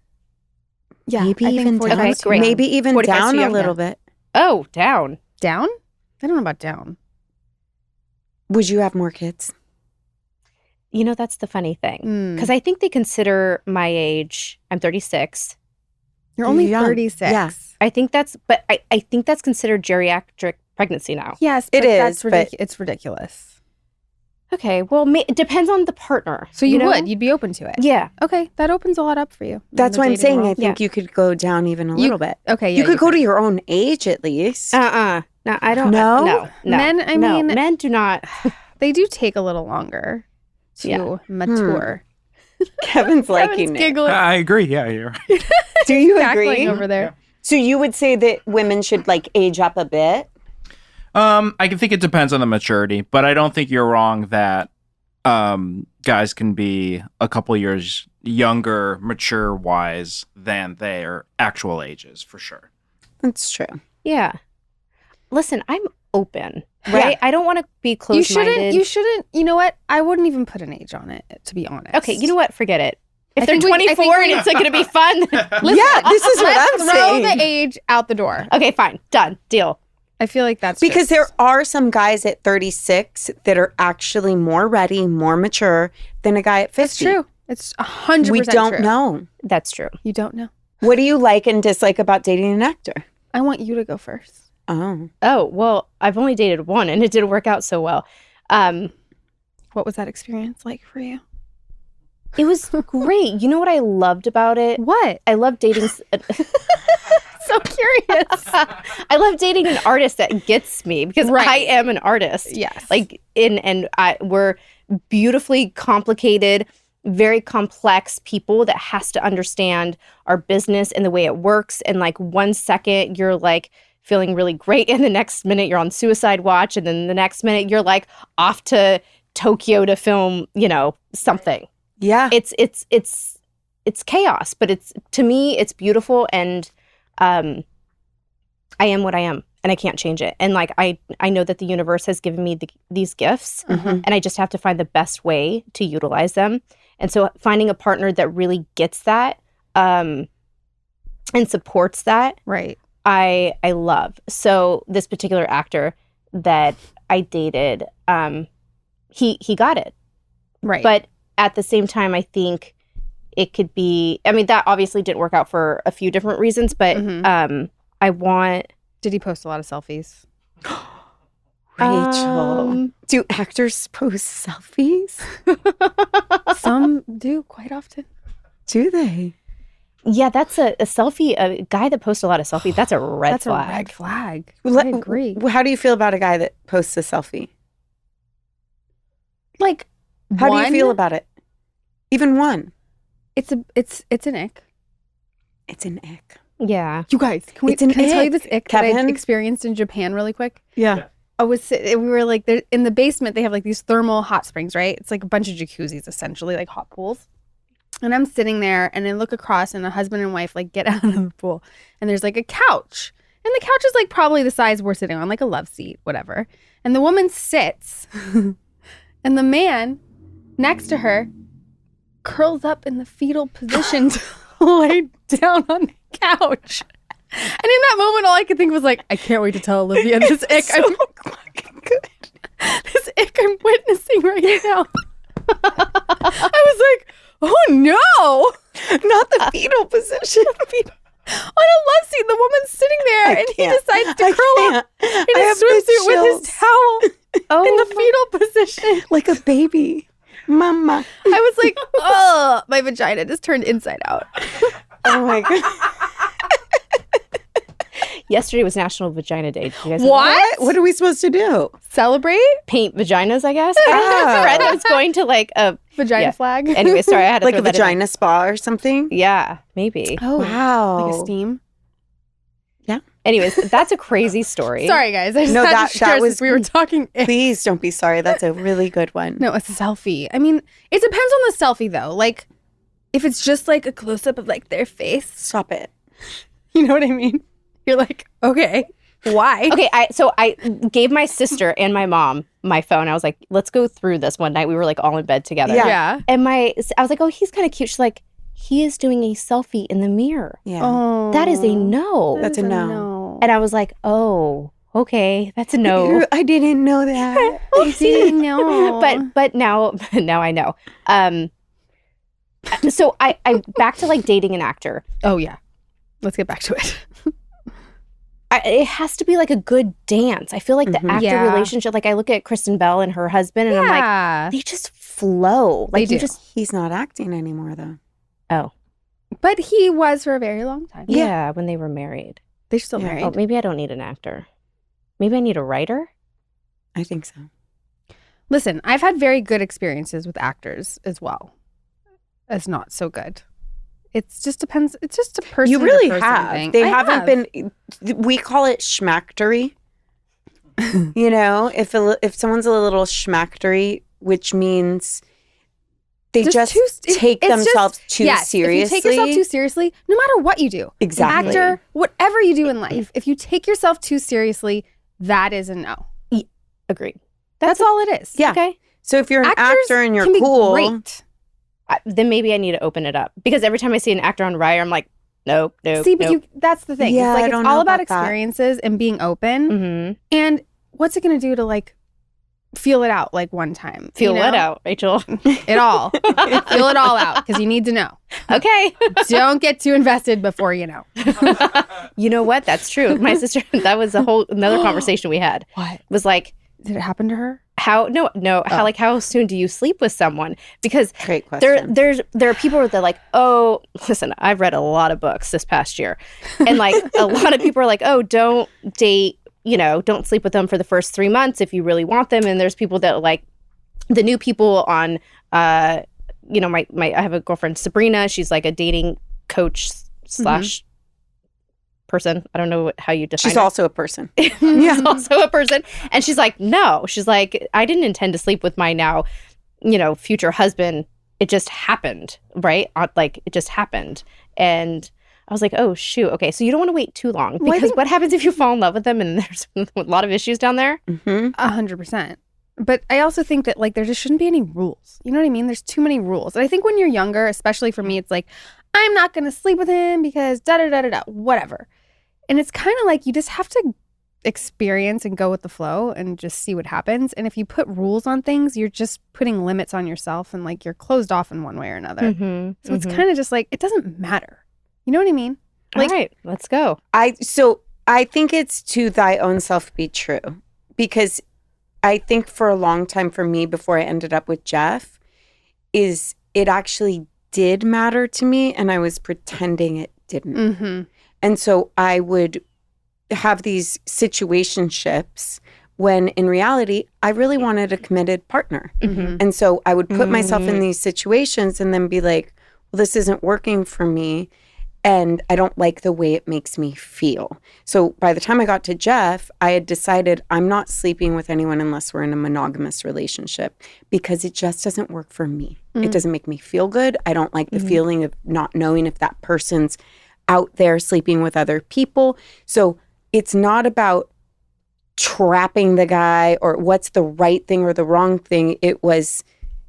Yeah. Maybe I think even 45 down. Okay, great. Maybe even 45 's down too a young little now. bit. Oh, down. down. I don't know about down. Would you have more kids? that's the funny thing. Because I think they consider my age, I'm 36. You're only Young. 36. Yeah. I think that's considered geriatric pregnancy now. Yes, It but is, but- it's ridiculous. Okay, well, it depends on the partner. So you'd be open to it. Yeah. Okay, that opens a lot up for you. in That's the why I'm dating saying world. I think you could go down even a little bit. Okay, yeah, you could go to your own age at least. No, I don't. No? No. Men, I mean- men do not. They do take a little longer to mature. Kevin's liking it. Giggling, I agree. Yeah, you're right. Do you cackling agree? over there. So you would say that women should like age up a bit? I can think it depends on the maturity, but I don't think you're wrong that guys can be a couple years younger, mature-wise, than their actual ages, for sure. That's true. Yeah. Listen, I'm open, right? Yeah. I don't want to be You closed-minded. shouldn't. You know what? I wouldn't even put an age on it, to be honest. Okay, you know what? Forget it. If I they're think we- I 24 think and it's going to be fun. Yeah, this is what I'm Let's throw saying. the age out the door. Okay, fine. Done. Deal. I feel like that's Because just- there are some guys at 36 that are actually more ready, more mature than a guy at 50. It's true. It's 100% We don't true. know. That's true. You don't know. What do you like and dislike about dating an actor? I want you to go first. Oh. Oh, well, I've only dated one and it didn't work out so well. What was that experience like for you? It was great. You know what I loved about it? What? I love dating. So curious. I love dating an artist that gets me because Right. I am an artist. Yes. Like we're beautifully complicated, very complex people that has to understand our business and the way it works. And like 1 second you're like feeling really great, and the next minute you're on suicide watch, and then the next minute you're like off to Tokyo to film, something. Yeah. It's chaos, but to me it's beautiful, and I am what I am, and I can't change it. And like I know that the universe has given me these gifts, and I just have to find the best way to utilize them. And so finding a partner that really gets that and supports that, Right. I love. So this particular actor that I dated, he got it. Right. But at the same time, I think it could be, I mean, that obviously didn't work out for a few different reasons, but I want... did he post a lot of selfies? Rachel. Do actors post selfies? Some do quite often. Do they? Yeah, that's a selfie, a guy that posts a lot of selfies, that's a red That's flag. a red flag. Let- I agree. How do you feel about a guy that posts a selfie? Like, How do you one, feel about it? Even one. It's an ick. It's an ick. Yeah. You guys, can It's an I tell you ick, this ick that I Kevin. experienced in Japan really quick? Yeah. We were like, in the basement, they have like these thermal hot springs, right? It's like a bunch of jacuzzis, essentially, like hot pools. And I'm sitting there and I look across and a husband and wife like get out of the pool and there's like a couch. And the couch is like probably the size we're sitting on, like a love seat, whatever. And the woman sits and the man next to her curls up in the fetal position to lay down on the couch. And in that moment, all I could think was like, I can't wait to tell Olivia this ick. This ick I'm witnessing right now. I was like, oh no, Not the fetal position. on a love seat. The woman's sitting there I and he can't. decides to I curl up can't. in I his have the swimsuit with chills. his towel in the fetal position. Like a baby. Mama. I was like, oh, my vagina just turned inside out. Oh my God. Yesterday was National Vagina Day. Did you guys know What? that? What are we supposed to do? Celebrate? Paint vaginas, I guess. I have a friend that's going to like a Vagina Yeah. flag? Anyway, sorry, I had to Like throw a that in. vagina spa or something? Yeah, maybe. Oh, Wow. like a steam? Anyways, that's a crazy story. Sorry, guys. I just No, had that- to share that was- since we were talking. Please don't be sorry. That's a really good one. No, a selfie. I mean, it depends on the selfie, though. Like, if it's just like a close-up of like their face, Stop it. you know what I mean? You're like, okay, why? Okay, I gave my sister and my mom my phone. I was like, let's go through this one night. We were like all in bed together. Yeah. And I was like, oh, he's kind of cute. She's like, he is doing a selfie in the mirror. Yeah. Oh, That is a no. That's a is no. And I was like, oh, okay, that's a no. I didn't know that. I didn't know. But now I know. So I back to like dating an actor. Oh yeah, let's get back to it. It has to be like a good dance. I feel like the actor Yeah. relationship, like I look at Kristen Bell and her husband and I'm like, they just flow. Like They you do. just, He's not acting anymore, though. oh. But he was for a very long time. Yeah, when they were married. They're still Yeah. married. Oh, maybe I don't need an actor. Maybe I need a writer. I think so. Listen, I've had very good experiences with actors as well as not so good. It just depends. It's just a person. You to really person have. thing. They I haven't been. We call it schmactery. You know, if someone's a little schmactery, which means they just take themselves too seriously. If you take yourself too seriously, no matter what you do, Exactly. actor, whatever you do in life, if you take yourself too seriously, that is a no. Agreed. That's all it is. Yeah. Okay. So if you're an Actors actor and you're can be cool, great. Then maybe I need to open it up because every time I see an actor on Raya, I'm like, nope. See, but that's the thing. Yeah, It's I like don't it's know all about about that. experiences and being open. Mm-hmm. And what's it going to do to like feel it out like one time? Feel you what know? out, Rachel? It all. Feel it all out because you need to know. Okay. Don't get too invested before you know. You know what? That's true. My sister, that was another conversation we had. What? Was like, Did it happen to her? how how soon do you sleep with someone? Because great question. there are people that are like, oh, listen, I've read a lot of books this past year, and like a lot of people are like, oh, don't date, don't sleep with them for the first 3 months if you really want them. And there's people that like the new people on, I have a girlfriend, Sabrina. She's like a dating coach slash person. I don't know how you define She's it. also a person. She's also a person. And she's like, no. She's like, I didn't intend to sleep with my now, future husband. It just happened, right? Like, it just happened. And I was like, oh, shoot. Okay, so you don't want to wait too long. Because what happens if you fall in love with them and there's a lot of issues down there? 100%. But I also think that like there just shouldn't be any rules. You know what I mean? There's too many rules. And I think when you're younger, especially for me, it's like, I'm not going to sleep with him because da-da-da-da-da, whatever. And it's kind of like you just have to experience and go with the flow and just see what happens. And if you put rules on things, you're just putting limits on yourself and like you're closed off in one way or another. So it's kind of just like, it doesn't matter. You know what I mean? Like, all right, let's go. I think it's to thy own self be true, because I think for a long time for me before I ended up with Jeff is it actually did matter to me and I was pretending it didn't. And so I would have these situationships when in reality, I really wanted a committed partner. And so I would put myself in these situations and then be like, well, this isn't working for me. And I don't like the way it makes me feel. So by the time I got to Jeff, I had decided I'm not sleeping with anyone unless we're in a monogamous relationship because it just doesn't work for me. It doesn't make me feel good. I don't like the feeling of not knowing if that person's out there sleeping with other people. So it's not about trapping the guy or what's the right thing or the wrong thing. It was,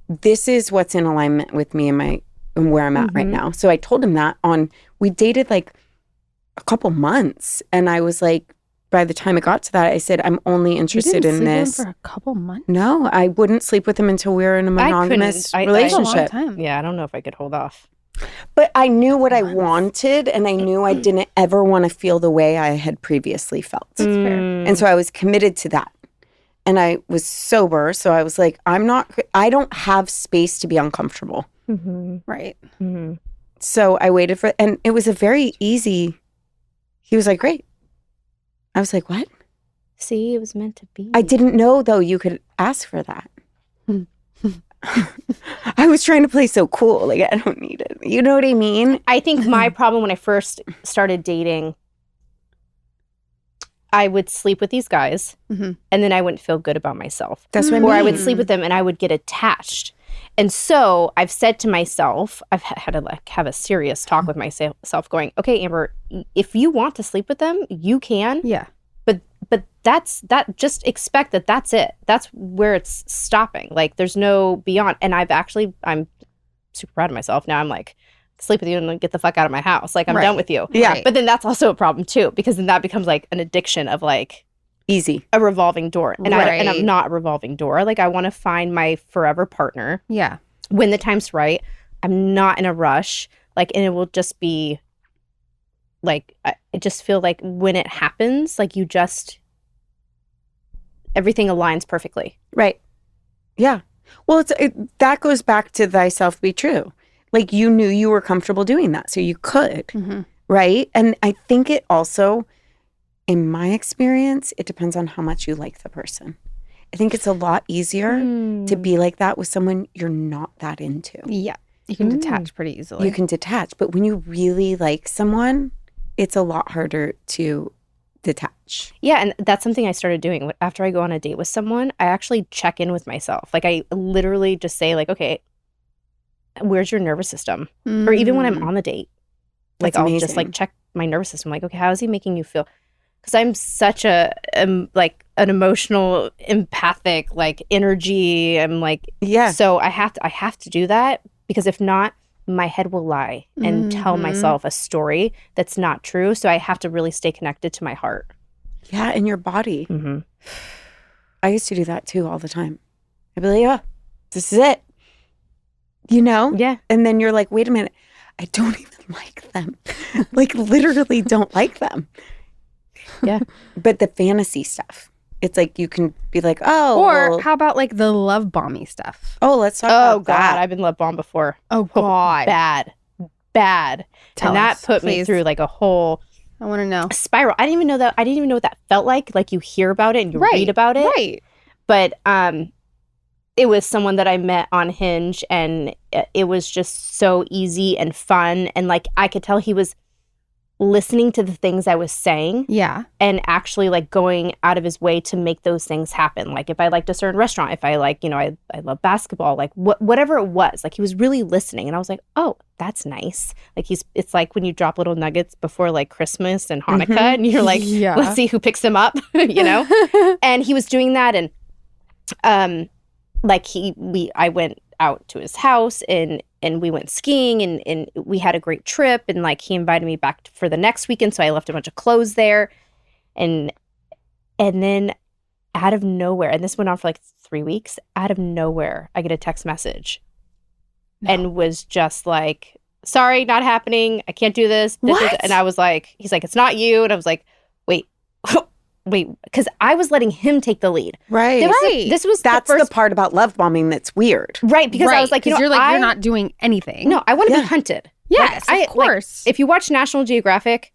this is what's in alignment with me and where I'm at right now. So I told him that we dated like a couple months. And I was like, by the time it got to that, I said, I'm only interested in this. for a couple months? No, I wouldn't sleep with him until we were in a monogamous I- relationship. Time. Yeah, I don't know if I could hold off. But I knew what I wanted, and I knew I didn't ever want to feel the way I had previously felt. That's fair. And so I was committed to that. And I was sober, so I was like, I don't have space to be uncomfortable. Right. So I waited and it was a very easy, he was like, great. I was like, what? See, it was meant to be. I didn't know, though, you could ask for that. I was trying to play so cool. Like, I don't need it. You know what I mean? I think my problem when I first started dating, I would sleep with these guys and then I wouldn't feel good about myself. That's what I mean. Or I would sleep with them and I would get attached. And so I've said to myself, I've had to like have a serious talk with myself going, okay, Amber, if you want to sleep with them, you can. Yeah. But that just expect that that's it. That's where it's stopping. Like there's no beyond. And I'm super proud of myself. Now I'm like, sleep with you and get the fuck out of my house. Like I'm done with you. Yeah. But then that's also a problem too, because then that becomes like an addiction of like, Easy. a revolving door. And, and Right. I'm not a revolving door. Like, I want to find my forever partner Yeah. when the time's right. I'm not in a rush. Like, and it will just be like, I just feel like when it happens, like everything aligns perfectly. Right. Yeah. Well, that goes back to thyself be true. Like, you knew you were comfortable doing that, so you could. Mm-hmm. Right. And I think it also, in my experience, it depends on how much you like the person. I think it's a lot easier to be like that with someone you're not that into. Yeah. You can detach pretty easily. You can detach. But when you really like someone, it's a lot harder to detach. Yeah, and that's something I started doing. After I go on a date with someone, I actually check in with myself. Like, I literally just say, like, okay, where's your nervous system? Or even when I'm on the date, like, That's I'll just, like, amazing. check my nervous system. Like, okay, how is he making you feel? Because I'm such like, an emotional, empathic, like, energy. I'm like, Yeah. so I have to do that, because if not, my head will lie and tell myself a story that's not true. So I have to really stay connected to my heart. Yeah. And your body. Mm-hmm. I used to do that too all the time. I'd be like, oh, this is it. You know? Yeah. And then you're like, wait a minute. I don't even like them. Like, literally don't like them. Yeah. But the fantasy stuff, it's like you can be like, oh. Or well, how about like the love bomby stuff? oh, let's talk Oh, about God. that. I've been love bombed before. Oh God. Bad. Tell And that us, put me please. through like a whole I want to know. spiral. I didn't even know what that felt like. Like, you hear about it and you read about it. Right. But it was someone that I met on Hinge, and it was just so easy and fun. And like, I could tell he was listening to the things I was saying Yeah. and actually like going out of his way to make those things happen. Like, if I liked a certain restaurant, if I like, I love basketball, like whatever it was, like, he was really listening. And I was like, oh, that's nice. Like, it's like when you drop little nuggets before like Christmas and Hanukkah, and you're like, Yeah. let's see who picks them up, And he was doing that. And like, I went out to his house and we went skiing and we had a great trip, and like, he invited me back for the next weekend, so I left a bunch of clothes there, and then out of nowhere, and this went on for like 3 weeks, out of nowhere I get a text message and was just like, sorry, not happening, I can't do this. What? And I was like, he's like, it's not you. And I was like, wait, because I was letting him take the lead. Right. This was That's the the first part about love bombing that's weird. right, because I was like, you're not doing anything. no, I want to Yeah. be hunted. Yes, Like, of course. if you watch National Geographic,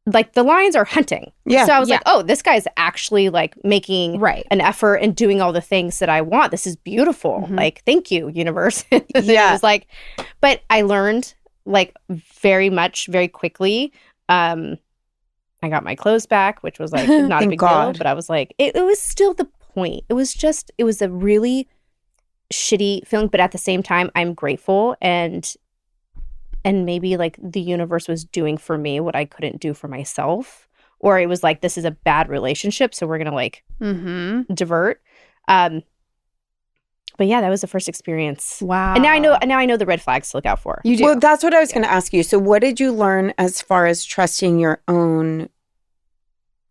like, the lions are hunting. Yeah. So I was Yeah. like, oh, this guy's actually like making Right. an effort and doing all the things that I want. This is beautiful. Mhm. Like, thank you, universe. And Yeah. it was like, but I learned like very quickly. I got my clothes back, which was like not a Thank big God. deal, but I was like, it was still the point. It was a really shitty feeling, but at the same time, I'm grateful, and maybe like the universe was doing for me what I couldn't do for myself, or it was like, this is a bad relationship, so we're gonna like Mm-hmm. divert. But yeah, that was the first experience. Wow. And now I know the red flags to look out for. You do. Well, that's what I was going to ask you. So, what did you learn as far as trusting your own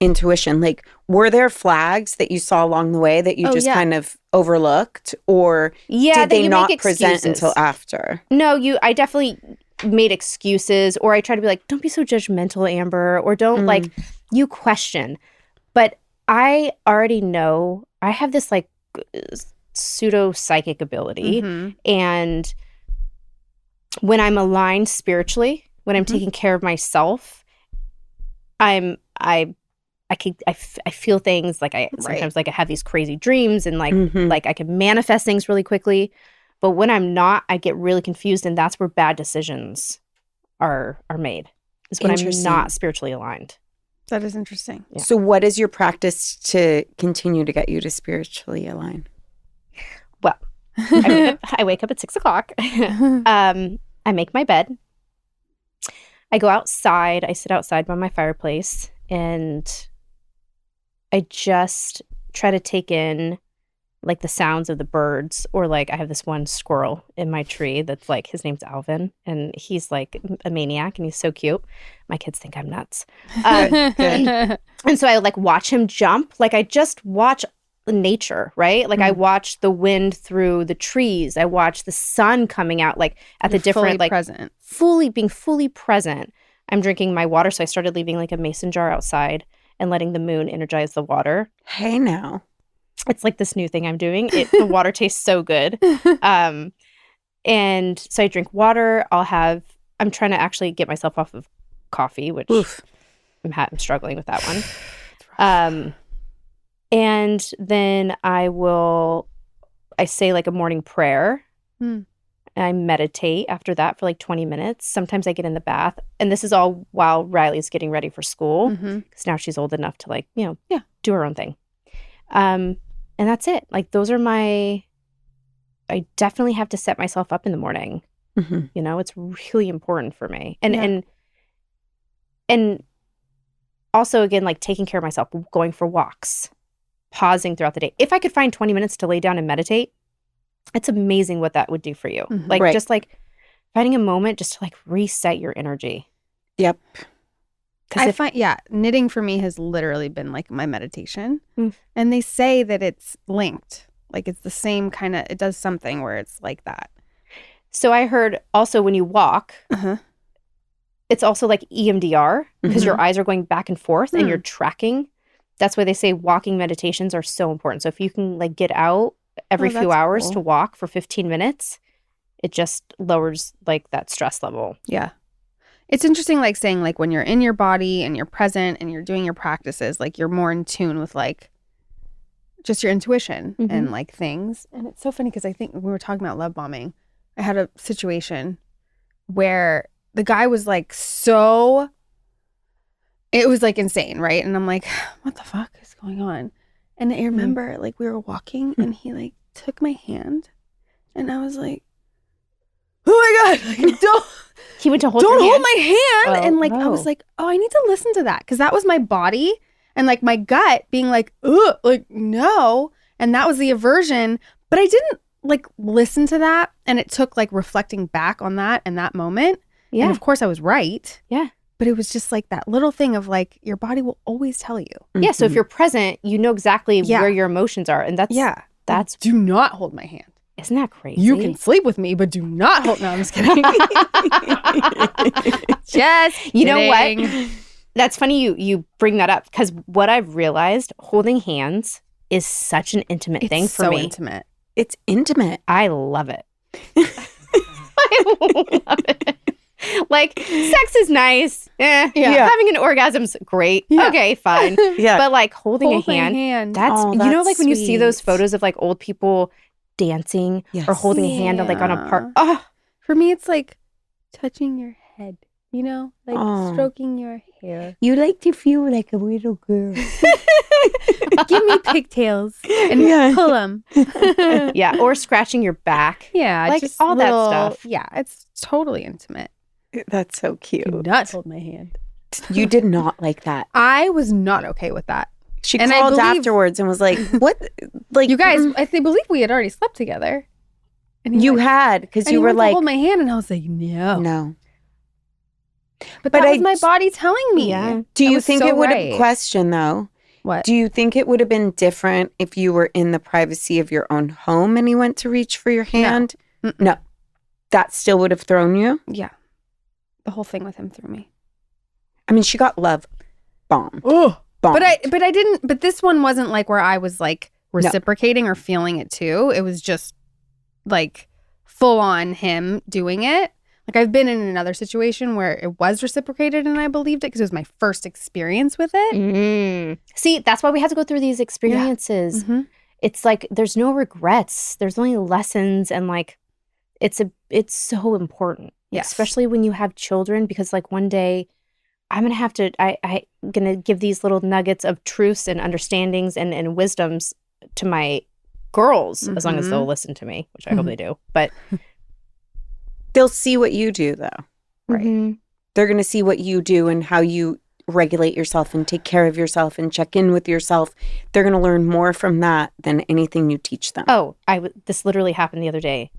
intuition? Like, were there flags that you saw along the way that you Oh, just yeah. kind of overlooked, or Yeah, did that they you not make present excuses. until after? No, I definitely made excuses, or I tried to be like, don't be so judgmental, Amber, or don't like, you question. But I already know I have this like pseudo psychic ability, Mhm. and when I'm aligned spiritually, when I'm taking care of myself, I feel things like sometimes like I have these crazy dreams, and like Mhm. like I can manifest things really quickly. But when I'm not, I get really confused, and that's where bad decisions are made. Is when I'm Interesting. not spiritually aligned. That is interesting. Yeah. So, what is your practice to continue to get you to spiritually align? Well, I wake up at 6 o'clock. I make my bed. I go outside. I sit outside by my fireplace, and I just try to take in like the sounds of the birds, or like I have this one squirrel in my tree that's like, his name's Alvin, and he's like a maniac, and he's so cute. My kids think I'm nuts. Good. And so I like watch him jump. Like I just watch nature, right? Like I watch the wind through the trees. I watch the sun coming out like at the different like present. being fully present. I'm drinking my water. So I started leaving like a mason jar outside and letting the moon energize the water. Hey now. It's like this new thing I'm doing. The water tastes so good. And so I drink water. I'm trying to actually get myself off of coffee, which I'm struggling with that one. And then I say like a morning prayer. And I meditate after that for like 20 minutes. Sometimes I get in the bath. And this is all while Riley's getting ready for school. Because now she's old enough to like, do her own thing. And that's it. Like those are I definitely have to set myself up in the morning. It's really important for me. And also, again, like taking care of myself, going for walks, pausing throughout the day. If I could find 20 minutes to lay down and meditate, it's amazing what that would do for you. Like just like finding a moment just to like reset your energy. Yep. Knitting for me has literally been like my meditation. And they say that it's linked. Like it's the same kind of, it does something where it's like that. So I heard also when you walk, it's also like EMDR because your eyes are going back and forth and you're tracking. That's why they say walking meditations are so important. So if you can like get out every few hours to walk for 15 minutes, it just lowers like that stress level. Yeah. It's interesting, like saying like when you're in your body and you're present and you're doing your practices, like you're more in tune with like just your intuition and like things. And it's so funny because I think when we were talking about love bombing, I had a situation where the guy was like it was like insane, right? And I'm like, what the fuck is going on? And I remember like we were walking and he like took my hand and I was like, oh my God, like, he went to hold my hand. And like, I was like, oh, I need to listen to that. Cause that was my body and like my gut being like, ugh, like, no. And that was the aversion. But I didn't like listen to that. And it took like reflecting back on that and that moment. Yeah. And of course I was right. Yeah. But it was just like that little thing of like, your body will always tell you. Yeah. So if you're present, you know exactly where your emotions are. And that's do not hold my hand. Isn't that crazy? You can sleep with me, but do not hold. No, I'm just kidding. You know what? That's funny you bring that up because what I've realized, holding hands is such an intimate thing for me. Intimate. It's intimate. I love it. I love it. Like, sex is nice. Having an orgasm's great. Yeah. Okay, fine. But like holding a hand, that's you know, like when you see those photos of like old people dancing or holding a hand on like on a park. Oh, for me, it's like touching your head, you know, like stroking your hair. You like to feel like a little girl. Give me pigtails and pull them. Or scratching your back. Yeah, like just all that stuff. Yeah, it's totally intimate. That's so cute. Do not hold my hand. You did not like that. I was not okay with that. She called afterwards and was like, "What? Like, you guys? I believe we had already slept together." And you had because you were like, hold my hand, and I was like, "No." But that was my body telling me. Yeah. Do you think it would have question though? What? Do you think it would have been different if you were in the privacy of your own home and he went to reach for your hand? No. That still would have thrown you? Yeah. The whole thing with him threw me. I mean, she got love bombed. Oh. But I didn't, but this one wasn't like where I was like reciprocating or feeling it too. It was just like full on him doing it. Like I've been in another situation where it was reciprocated and I believed it because it was my first experience with it. See, that's why we had to go through these experiences. Yeah. It's like there's no regrets. There's only lessons and like it's so important. Yes. Especially when you have children because like one day I'm going to have to, I'm going to give these little nuggets of truths and understandings and wisdoms to my girls as long as they'll listen to me, which I hope they do. But they'll see what you do though. Right. They're going to see what you do and how you regulate yourself and take care of yourself and check in with yourself. They're going to learn more from that than anything you teach them. Oh, this literally happened the other day.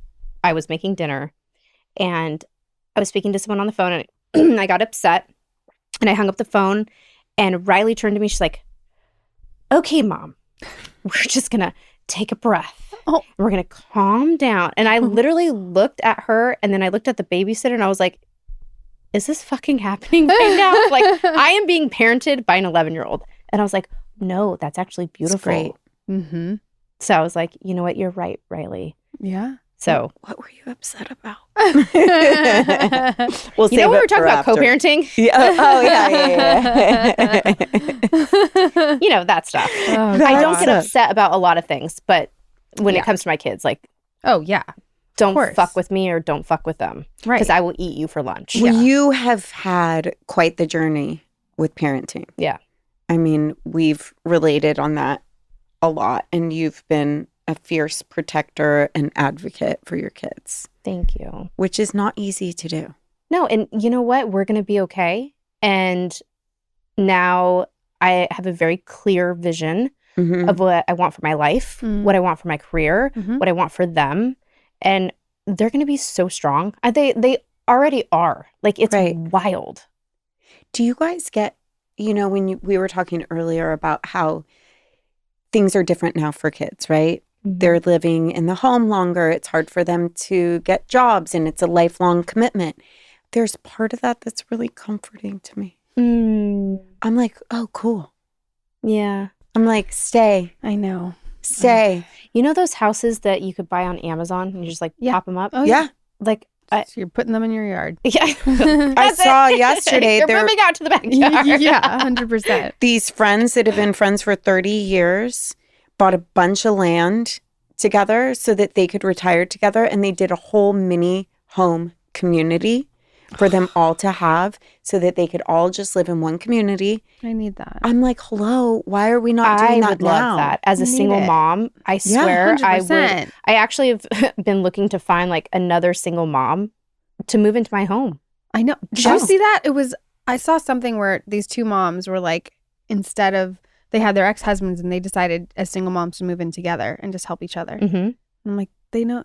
I was making dinner and I was speaking to someone on the phone and I got upset and I hung up the phone And Riley turned to me. She's like, okay, Mom, we're just going to take a breath. Oh. We're going to calm down. And I literally looked at her and then I looked at the babysitter and I was like, is this fucking happening right now? Like, I am being parented by an 11-year-old. And I was like, no, that's actually beautiful. great. Mm-hmm. So I was like, you know what? You're right, Riley. Yeah. So, What were you upset about? you We'll know, when we were talking about co-parenting, Yeah. Oh, yeah. you know, that stuff. Oh, I don't God. get upset about a lot of things, but when Yeah. it comes to my kids, like, Oh, yeah. don't course. fuck with me or don't fuck with them. Right. Because I will eat you for lunch. Well, you have had quite the journey with parenting. Yeah. I mean, we've related on that a lot, and you've been a fierce protector and advocate for your kids, Thank you. which is not easy to do. No, and you know what? We're going to be okay. And now I have a very clear vision Mhm. of what I want for my life, Mm. what I want for my career, Mhm. what I want for them. And they're going to be so strong. They already are. Like, it's Right. wild. Do you guys get, when we were talking earlier about how things are different now for kids, right? They're living in the home longer. It's hard for them to get jobs, and it's a lifelong commitment. There's part of that that's really comforting to me. Mm, I'm like, oh, cool. yeah. I'm like, stay, I know. stay. You know those houses that you could buy on Amazon and you just like Yeah. pop them up? Oh, Yeah. Like, So you're putting them in your yard. yeah. I That's it. saw yesterday You're there moving out to the backyard. Yeah, 100%. these friends that have been friends for 30 years bought a bunch of land together so that they could retire together, and they did a whole mini home community for them all to have so that they could all just live in one community. I need that. I'm like, hello, why are we not I doing that would now? love that. As a Need single it. mom, I Yeah, swear I 100%. would. I actually have been looking to find like another single mom to move into my home. I know. Did Oh. you see that? I saw something where these two moms were like, instead of, they had their ex-husbands and they decided as single moms to move in together and just help each other. Mm-hmm. I'm like, they know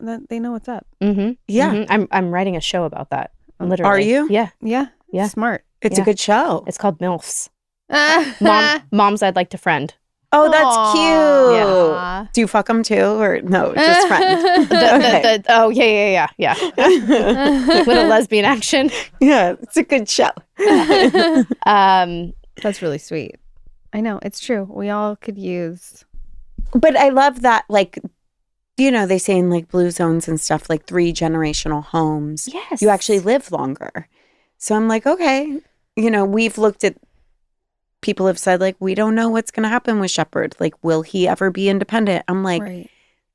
what's up. Mm-hmm. Yeah, Mm-hmm. I'm writing a show about that. Literally. Are you? Yeah. Yeah. Yeah. Smart. it's Yeah. a good show. It's called MILFs. Mom. Moms I'd like to friend. Oh, that's cute. Yeah. Do you fuck them too, or no, just friend? Oh, yeah. With a lesbian action. Yeah, it's a good show. That's really sweet. I know. It's true. We all could use. But I love that, like, they say in like blue zones and stuff, like 3-generational homes, Yes. you actually live longer. So I'm like, okay, we've looked at, people have said, like, we don't know what's going to happen with Shepard. Like, will he ever be independent? I'm like, Right.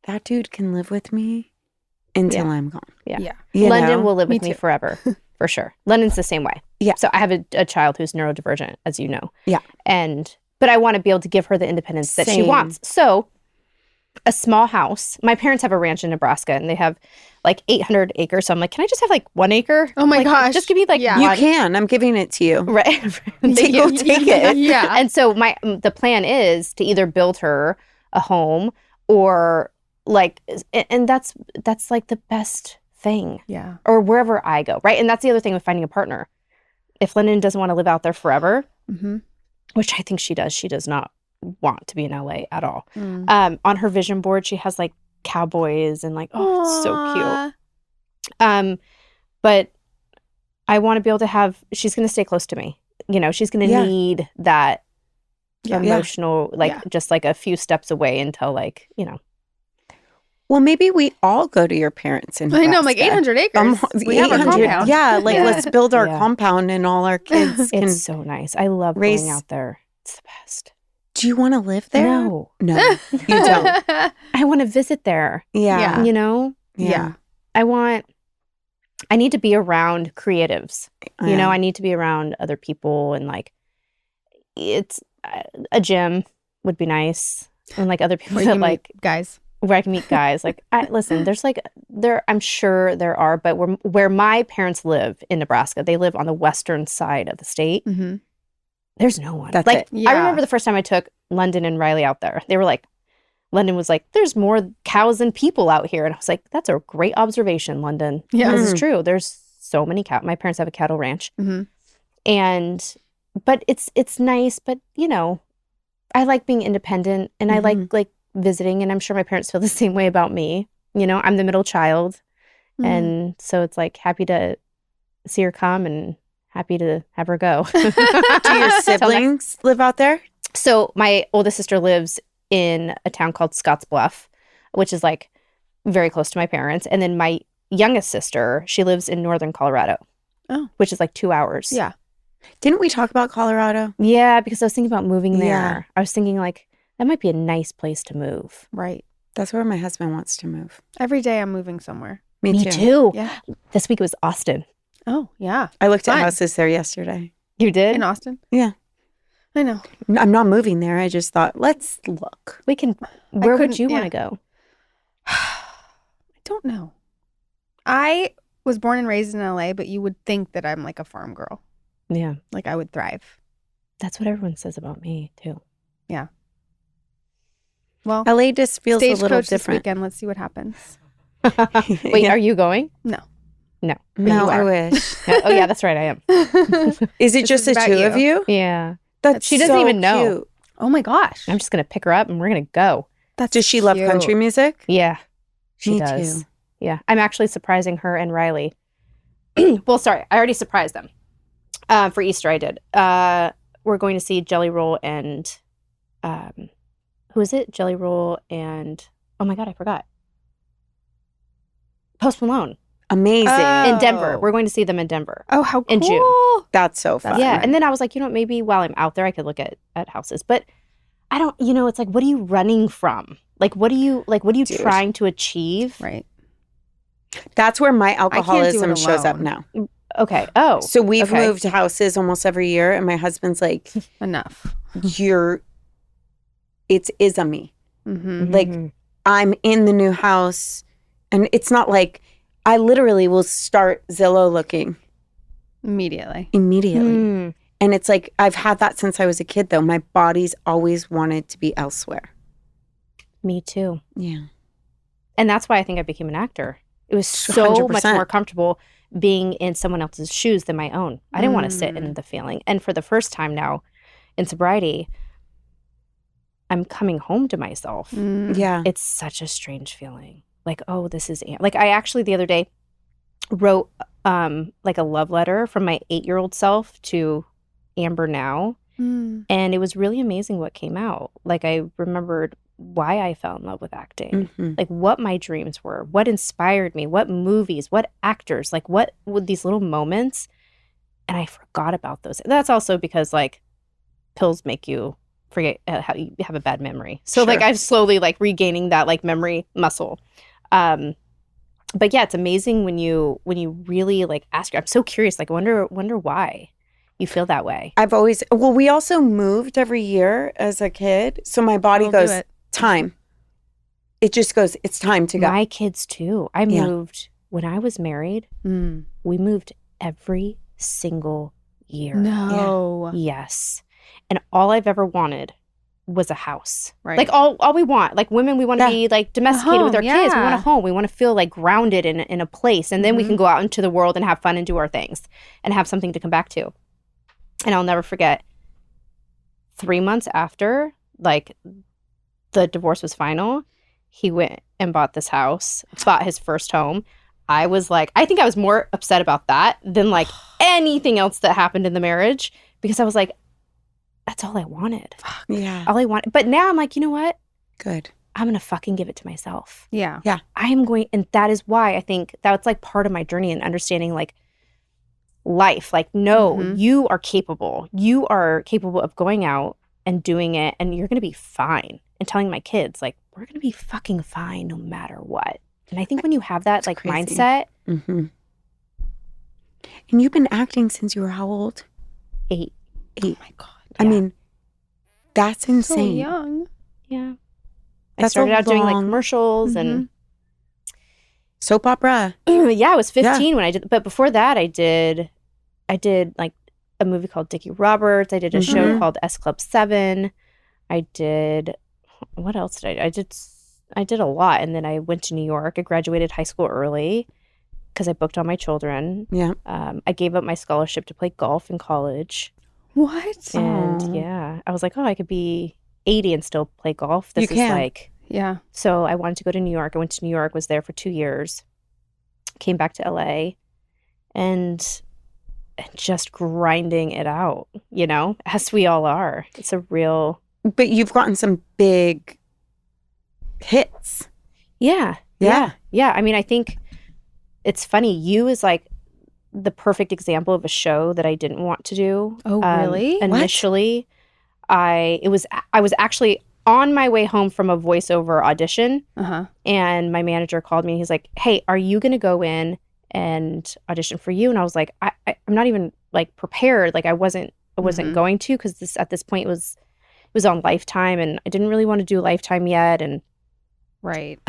that dude can live with me until I'm gone. Yeah. Yeah. You London know? will live Me with me too. forever, for sure. London's the same way. Yeah. So I have a child who's neurodivergent, as you know. Yeah. But I want to be able to give her the independence that she Same. wants. So a small house. My parents have a ranch in Nebraska and they have like 800 acres. So I'm like, can I just have like 1 acre? Oh my Like, gosh. Just give me like Yeah. You one. can. I'm giving it to you. Right. Take it. Yeah. And so the plan is to either build her a home or like, and that's like the best thing, Yeah. or wherever I go, right? And that's the other thing with finding a partner. If Lyndon doesn't want to live out there forever, Mm-hmm. which I think she does not want to be in LA at all. Mm. On her vision board, she has like cowboys and like, oh, it's so cute. But I want to be able to she's going to stay close to me. She's going to Yeah. need that Yeah. emotional, like Yeah. just like a few steps away until like, Well, maybe we all go to your parents in I know. I'm like Nebraska. 800 acres. We have our 800 compound. Yeah, like Yeah. let's build our Yeah. compound and all our kids can. it's so nice. I love raise- going out there. It's the best. Do you want to live there? No, No, you don't. I want to visit there. Yeah. Yeah. Yeah. I need to be around creatives. Yeah. I need to be around other people and like it's a gym would be nice and like other people Where you that can like meet guys. where I can meet guys. Like listen, there's like I'm sure there are, but where my parents live in Nebraska, they live on the western side of the state. Mm-hmm. There's no one. That's like it. Yeah. I remember the first time I took London and Riley out there. They were like, London was like, there's more cows than people out here. And I was like, that's a great observation, London. Yeah. This is true. There's so many cows. My parents have a cattle ranch. Mm-hmm. And but it's nice. But you know, I like being independent, and I like visiting, and I'm sure my parents feel the same way about me. You know, I'm the middle child, and so it's like happy to see her come and happy to have her go. Do your siblings live out there? So my oldest sister lives in a town called Scottsbluff, which is like very close to my parents. And then my youngest sister, she lives in northern Colorado, which is like 2 hours. Yeah. Didn't we talk about Colorado? Yeah, because I was thinking about moving there. Yeah. I was thinking like, that might be a nice place to move. Right. That's where my husband wants to move. Every day I'm moving somewhere. Me too. Yeah. This week it was Austin. Oh, yeah. I looked at Fun. houses there yesterday. You did? In Austin? Yeah. I know. I'm not moving there. I just thought, let's look. We can. Where would couldn't- you want yeah. to go? I don't know. I was born and raised in LA, but you would think that I'm like a farm girl. Yeah. Like I would thrive. That's what everyone says about me too. Well, LA just feels a little Stagecoach this different. weekend. Let's see what happens. Wait, Yeah. are you going? No. No. But No, you I are. wish. Oh yeah, that's right. I am. Is it This just is the about two you. of you? Yeah. That's She doesn't so even know. cute. Oh my gosh. I'm just gonna pick her up and we're gonna go. That's Does she love cute. country music? Yeah. She Me does. too. Yeah. I'm actually surprising her and Riley. Well, sorry, I already surprised them. For Easter I did. We're going to see Jelly Roll and who is it? Jelly Roll and oh my god, I forgot. Post Malone Amazing. Oh. in Denver. We're going to see them in Denver. Oh, how cool. In June. That's so fun. Yeah. And then I was like, you know, maybe while I'm out there, I could look at houses. But I don't, you know, it's like, what are you running from? Like, what are you Dude. trying to achieve? Right. That's where my can't do it alcoholism shows up alone. now. Okay. Oh. So we've okay. moved houses almost every year, and my husband's like, Enough. it's a me. Mm-hmm. Like, Mhm. I'm in the new house, and it's not like I literally will start Zillow looking Immediately. immediately. Mm. And it's like, I've had that since I was a kid, though. My body's always wanted to be elsewhere. Me too. Yeah. And that's why I think I became an actor. It was so 100%. much more comfortable being in someone else's shoes than my own. I didn't want to sit in the feeling. And for the first time now in sobriety, I'm coming home to myself. Mm. Yeah. It's such a strange feeling. Like, oh, this is like I actually the other day wrote like a love letter from my 8-year-old self to Ambyr now, Mm. and it was really amazing what came out. Like I remembered why I fell in love with acting, Mhm. like what my dreams were, what inspired me, what movies, what actors, like what would these little moments, and I forgot about those. That's also because like pills make you forget how you have a bad memory. So like Sure. I'm slowly like regaining that like memory muscle. But yeah, it's amazing when you really like ask. I'm so curious. Like, wonder why you feel that way. We also moved every year as a kid. So my body I'll do goes, it. time. It just goes, it's time to go. My kids too. I Yeah. moved when I was married. Mm. We moved every single year. No. Yes, and all I've ever wanted was a house. Right. Like all we want, like women, we want to Yeah. be like domesticated with our home, kids. We want a yeah. home. We want to feel like grounded in a place, and then we Mhm. can go out into the world and have fun and do our things and have something to come back to. And I'll never forget. 3 months after, like the divorce was final, he went and bought this house, bought his first home. I was like, I think I was more upset about that than like anything else that happened in the marriage, because I was like, that's all I wanted. Yeah. All I wanted. But now I'm like, you know what? Good. I'm going to fucking give it to myself. Yeah. I am going, and that is why I think that's like part of my journey and understanding like life. Like, no, Mhm. you are capable. You are capable of going out and doing it, and you're going to be fine. And telling my kids, like, we're going to be fucking fine no matter what. And I think when you have that That's like crazy. mindset, Mm-hmm. And you've been acting since you were how old? 8. 8. Oh my God. I Yeah. mean, that's So insane. young. Yeah. I That's a started out doing like long- commercials and Soap opera. yeah, I was 15 when I did, but before that I did like a movie called Dickie Roberts. I did a show Mhm. called S Club 7. I did, what else did I did a lot. And then I went to New York. I graduated high school early because I booked all my children. Yeah. I gave up my scholarship to play golf in college. What? And Aw. yeah, I was like, oh, I could be 80 and still play golf. This You is can. like, Yeah. so I wanted to go to New York. I went to New York, was there for 2 years, came back to LA, and just grinding it out, you know, as we all are. It's a real, But you've gotten some big hits. yeah. I mean, I think it's funny. You is like the perfect example of a show that I didn't want to do. Oh, really? What? Initially, I was actually on my way home from a voiceover audition, Uh-huh. and my manager called me. He's like, "Hey, are you going to go in and audition for you?" And I was like, I'm not even like prepared. Like I wasn't Mhm. going to, because at this point it was on Lifetime, and I didn't really want to do Lifetime yet. And Right.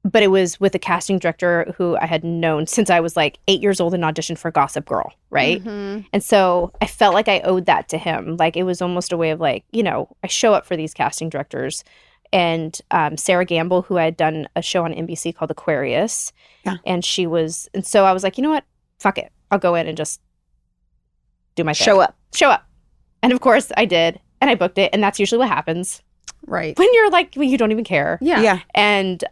but it was with a casting director who I had known since I was like 8 years old and auditioned for Gossip Girl, right? Mhm. And so I felt like I owed that to him. Like it was almost a way of like, you know, I show up for these casting directors. And Sarah Gamble, who I had done a show on NBC called Aquarius. Yeah. And so I was like, you know what? Fuck it. I'll go in and just do my thing. Show up. Show up. And of course I did. And I booked it. And that's usually what happens Right. when you're like, well, you don't even care. Yeah. Yeah. And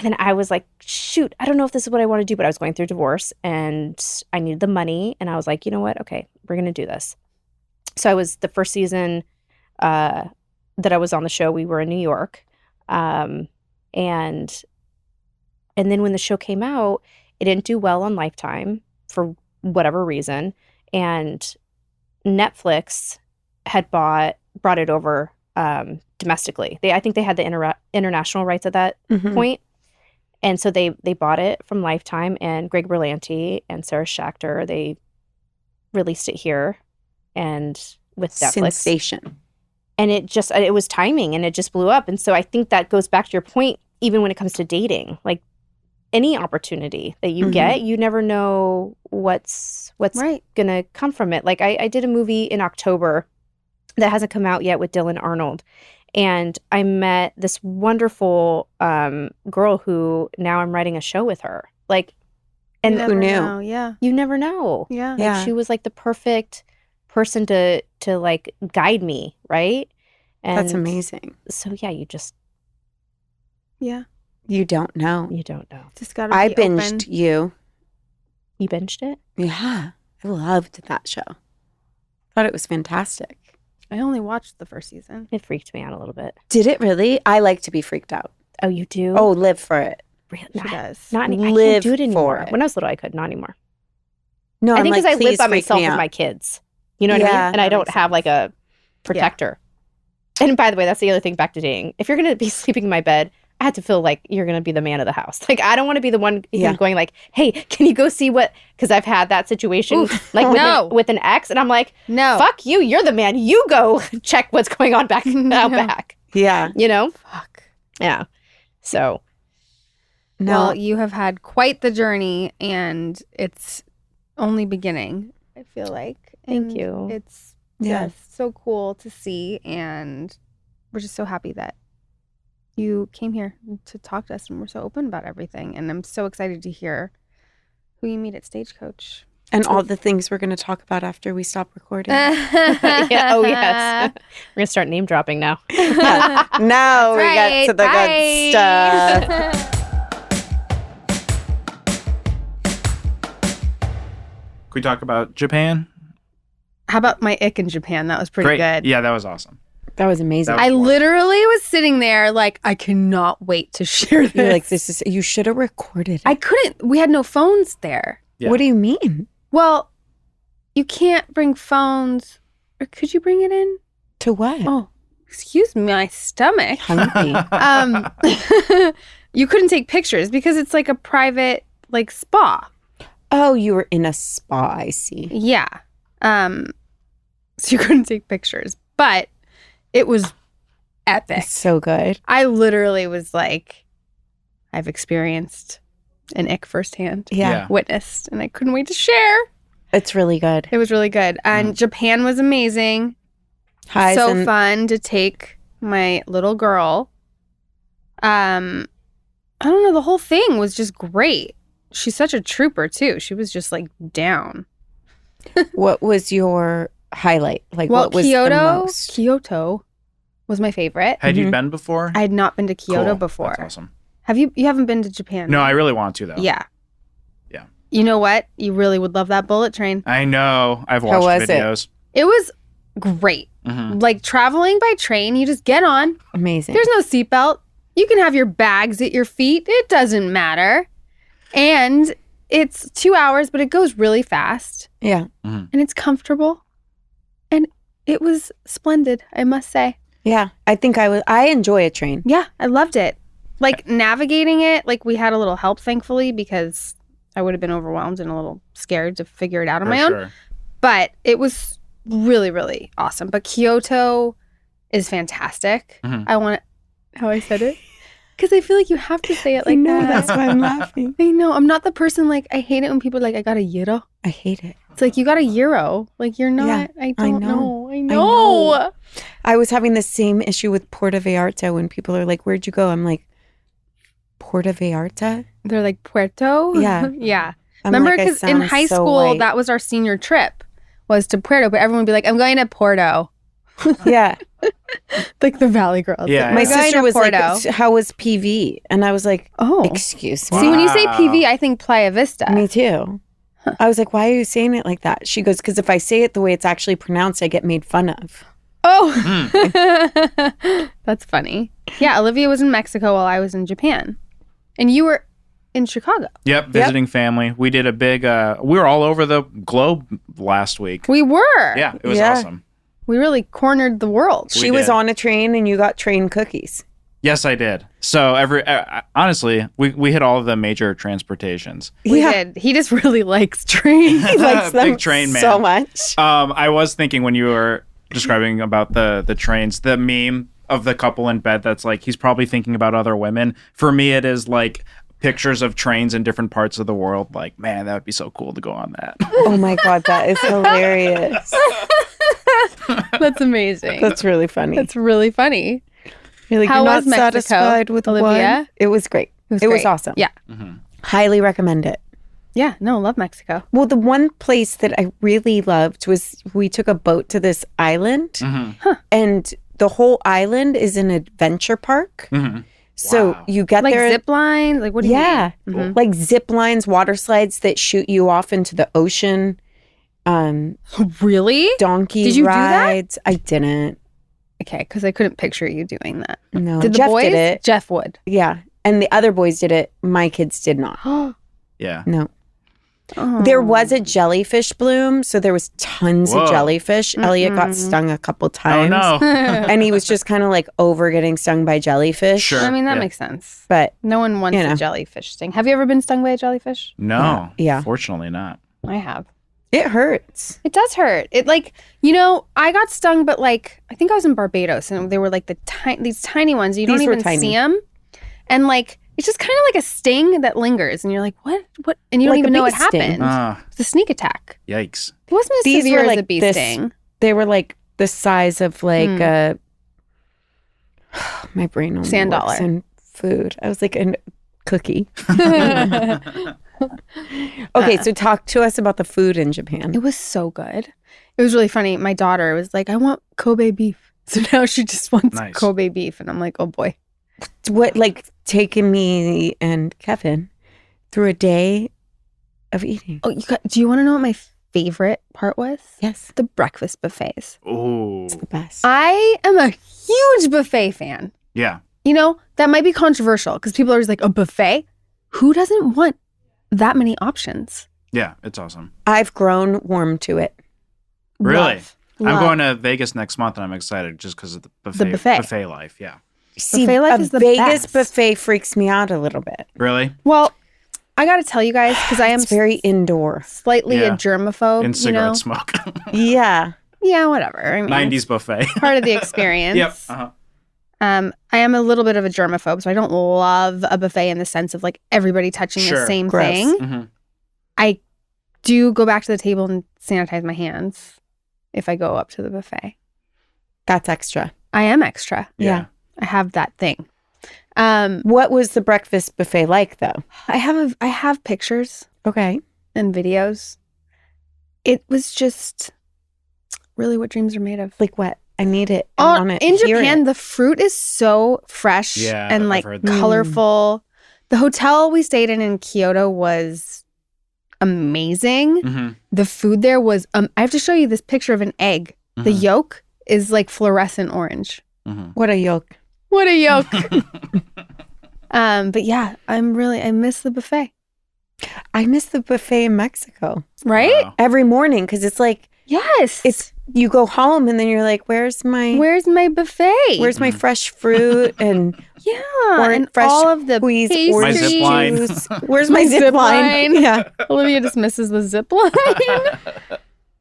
then I was like, shoot, I don't know if this is what I want to do, but I was going through divorce and I needed the money. And I was like, you know what? Okay, we're going to do this. So I was the first season that I was on the show, we were in New York. And then when the show came out, it didn't do well on Lifetime for whatever reason. And Netflix had brought it over domestically. I think they had the international rights at that Mhm. point. And so they bought it from Lifetime, and Greg Berlanti and Sarah Schachter, they released it here and with Netflix. Sensation. And it was timing, and it just blew up. And so I think that goes back to your point, even when it comes to dating, like any opportunity that you Mhm. get, you never know what's Right. going to come from it. Like I did a movie in October that hasn't come out yet with Dylan Arnold. And I met this wonderful girl who now I'm writing a show with her. Like, and Never who knew? know. Yeah. you never know. Yeah. Like, Yeah. she was like the perfect person to like guide me, right? And That's amazing. So yeah, you Yeah. You don't know. don't know. Just gotta be I open. binged you. You binged it? Yeah. I loved that show. Thought it was fantastic. I only watched the first season. It freaked me out a little bit. Did it really? I like to be freaked out. Oh, you do? Oh, live for it. really? She does. Not any, I Live can't do it anymore. for it. When I was little, I could. Not anymore. No, I I'm think like, because I live please by freak myself me with out. my kids. You know what I Yeah, mean? And I that don't makes have like a protector. And by the way, that's the other thing back to dating. If you're going to be sleeping in my bed, I have to feel like you're going to be the man of the house. Like, I don't want to be the one who's Yeah. going like, hey, can you go see what? Because I've had that situation Oof. like No. with an ex. And I'm like, No. fuck you. You're the man. You go check what's going on back out No. back. Yeah. You know? Fuck. Yeah. So, No. Well, you have had quite the journey, and it's only beginning, I feel like. Thank And you. It's Yeah. just so cool to see, and we're just so happy that you came here to talk to us, and we're so open about everything. And I'm so excited to hear who you meet at Stagecoach. and all the things we're going to talk about after we stop recording. yeah. Oh, yes. We're going to start name dropping now. Now we right. got to the Bye. good stuff. Can we talk about Japan? How about my ick in Japan? That was pretty Great. good. Yeah, that was awesome. That was amazing. That was I fun. literally was sitting there like, I cannot wait to share this. You're like, you should have recorded it. I couldn't. We had no phones there. Yeah. What do you mean? Well, you can't bring phones. Or could you bring it in? To what? Oh, excuse me, my stomach. Hungry. You couldn't take pictures because it's like a private like spa. Oh, you were in a spa, I see. Yeah. So you couldn't take pictures, but it was epic. It's so good. I literally was like, I've experienced an ick firsthand. Yeah. Yeah. Witnessed, and I couldn't wait to share. It's really good. It was really good. And Japan was amazing. Highs So and- fun to take my little girl. I don't know, the whole thing was just great. She's such a trooper too. She was just like down. What was your highlight? Like, Well, what was the most? Kyoto was my favorite. Had you been before? I had not been to Kyoto Cool. before. That's awesome. Have you? You haven't been to Japan? No, right? I really want to though. Yeah. Yeah. You know what? You really would love that bullet train. I know. I've How watched was it? videos. It was great. Mhm. Like traveling by train, you just get on. Amazing. There's no seatbelt. You can have your bags at your feet. It doesn't matter. And it's 2 hours, but it goes really fast. Yeah. And it's comfortable. And it was splendid, I must say. Yeah. I think I enjoy a train. Yeah, I loved it. Like navigating it, like we had a little help, thankfully, because I would have been overwhelmed and a little scared to figure it out on For my own. sure. But it was really, really awesome. But Kyoto is fantastic. Mhm. I want how I said it because I feel like you have to say it like that. That's why I'm laughing. I know. I'm not the person like I hate it when people are like I got a euro. I hate it. It's like you got a euro. Like you're not. Yeah, I I don't know. know. I know. know. I was having the same issue with Puerto Vallarta when people are like, "Where'd you go?" I'm like, "Puerto Vallarta." They're like Puerto. Yeah. Yeah. I'm Remember, like, I because in sound high so school, white. that was our senior trip, was to Puerto, but everyone would be like, I'm going to Porto. Yeah. Like the Valley Girls. Yeah. Like, My "I'm going sister to was Porto." like, "How was PV?" And I was like, Oh. "Excuse me." See, when you say Wow. PV, I think Playa Vista. Me too. I was like, "Why are you saying it like that?" She goes, "Because if I say it the way it's actually pronounced, I get made fun of." Oh. That's funny. Yeah, Olivia was in Mexico while I was in Japan. And you were in Chicago. Yep, visiting family. We did a big, we were all over the globe last week. We were. Yeah, it was Yeah. awesome. We really cornered the world. She was did. on a train and you got train cookies. Yes, I did. So honestly, we hit all of the major transportations. We did. He just really likes trains. He likes them Big train man. so much. I was thinking when you were describing about the trains, the meme of the couple in bed that's like, he's probably thinking about other women. For me, it is like pictures of trains in different parts of the world. Like, man, that would be so cool to go on that. Oh my God, that is hilarious. That's amazing. That's really funny. That's really funny. You're like, How you're not was Mexico, satisfied with Olivia? one? It was great. It was great. awesome. Yeah. Highly recommend it. Yeah. No, love Mexico. Well, the one place that I really loved was we took a boat to this island, and the whole island is an adventure park. So Wow. you get Like there. zip lines? Like what do you Yeah. mean? Like zip lines, water slides that shoot you off into the ocean. Really? Donkey Did you do that? rides. I didn't. Okay, because I couldn't picture you doing that. No. Did the Jeff boys? did it. Jeff would. Yeah. And the other boys did it. My kids did not. Yeah. No. Oh. There was a jellyfish bloom, so there was tons Whoa. of jellyfish. Elliot got stung a couple Oh times. no. And he was just kind of like over getting stung by jellyfish. Sure. I mean, that Yeah. makes sense. But No one wants You know. a jellyfish sting. Have you ever been stung by a jellyfish? No. Yeah. Fortunately not. I have. it hurts. It does hurt. It like, you know, I got stung, but like, I think I was in Barbados and they were like these tiny ones. You don't These were even tiny. see them. And like, it's just kind of like a sting that lingers. And you're like, what? And you don't Like a even know bee what sting. happened. It's a sneak attack. Yikes. It wasn't as These severe were as a like bee this- sting. They were like the size of like a. My brain only Sand works dollar. in food. I was like a cookie. Okay, so talk to us about the food in Japan. It was so good. It was really funny. My daughter was like, I want Kobe beef. So now she just wants Nice. Kobe beef. And I'm like, oh boy. What like taking me and Kevin through a day of eating? Oh, do you want to know what my favorite part was? Yes, The breakfast buffets. Ooh. it's the best. I am a huge buffet fan. Yeah. You know, that might be controversial because people are always like, a buffet? Who doesn't want that many options? Yeah. It's awesome. I've grown warm to it. Really? Love. I'm Love. going to Vegas next month and I'm excited just because of the buffet, buffet. life. Yeah. See, Buffet life a is the Vegas best. buffet freaks me out a little bit. Really? Well, I got to tell you guys, because I am It's very indoor. slightly a Yeah. germaphobe. And cigarette you know? smoke. Yeah. Yeah, whatever. I mean, 90s buffet. part of the experience. Yep. Uh-huh. I am a little bit of a germaphobe, so I don't love a buffet in the sense of like everybody touching the Sure. same Gross. thing. Mhm. I do go back to the table and sanitize my hands if I go up to the buffet. That's extra. I am extra. Yeah. I have that thing. What was the breakfast buffet like though? I have pictures Okay. and videos. it was just really what dreams are made of. Like what? I need it. I want it. In Hear Japan, it. the fruit is so fresh Yeah, and I've like heard that. colorful. The hotel we stayed in Kyoto was amazing. Mm-hmm. The food there was, I have to show you this picture of an egg. The yolk is like fluorescent orange. Mm-hmm. What a yolk. What a yolk. But yeah, I miss the buffet. I miss the buffet in Mexico Right? Wow. every morning because it's like, Yes. you go home and then you're like, where's my buffet? where's my fresh fruit and yeah, and fresh all of the squeezed pastries. orange My zip line. juice? Where's my zip line? Yeah. Olivia just misses the zip line.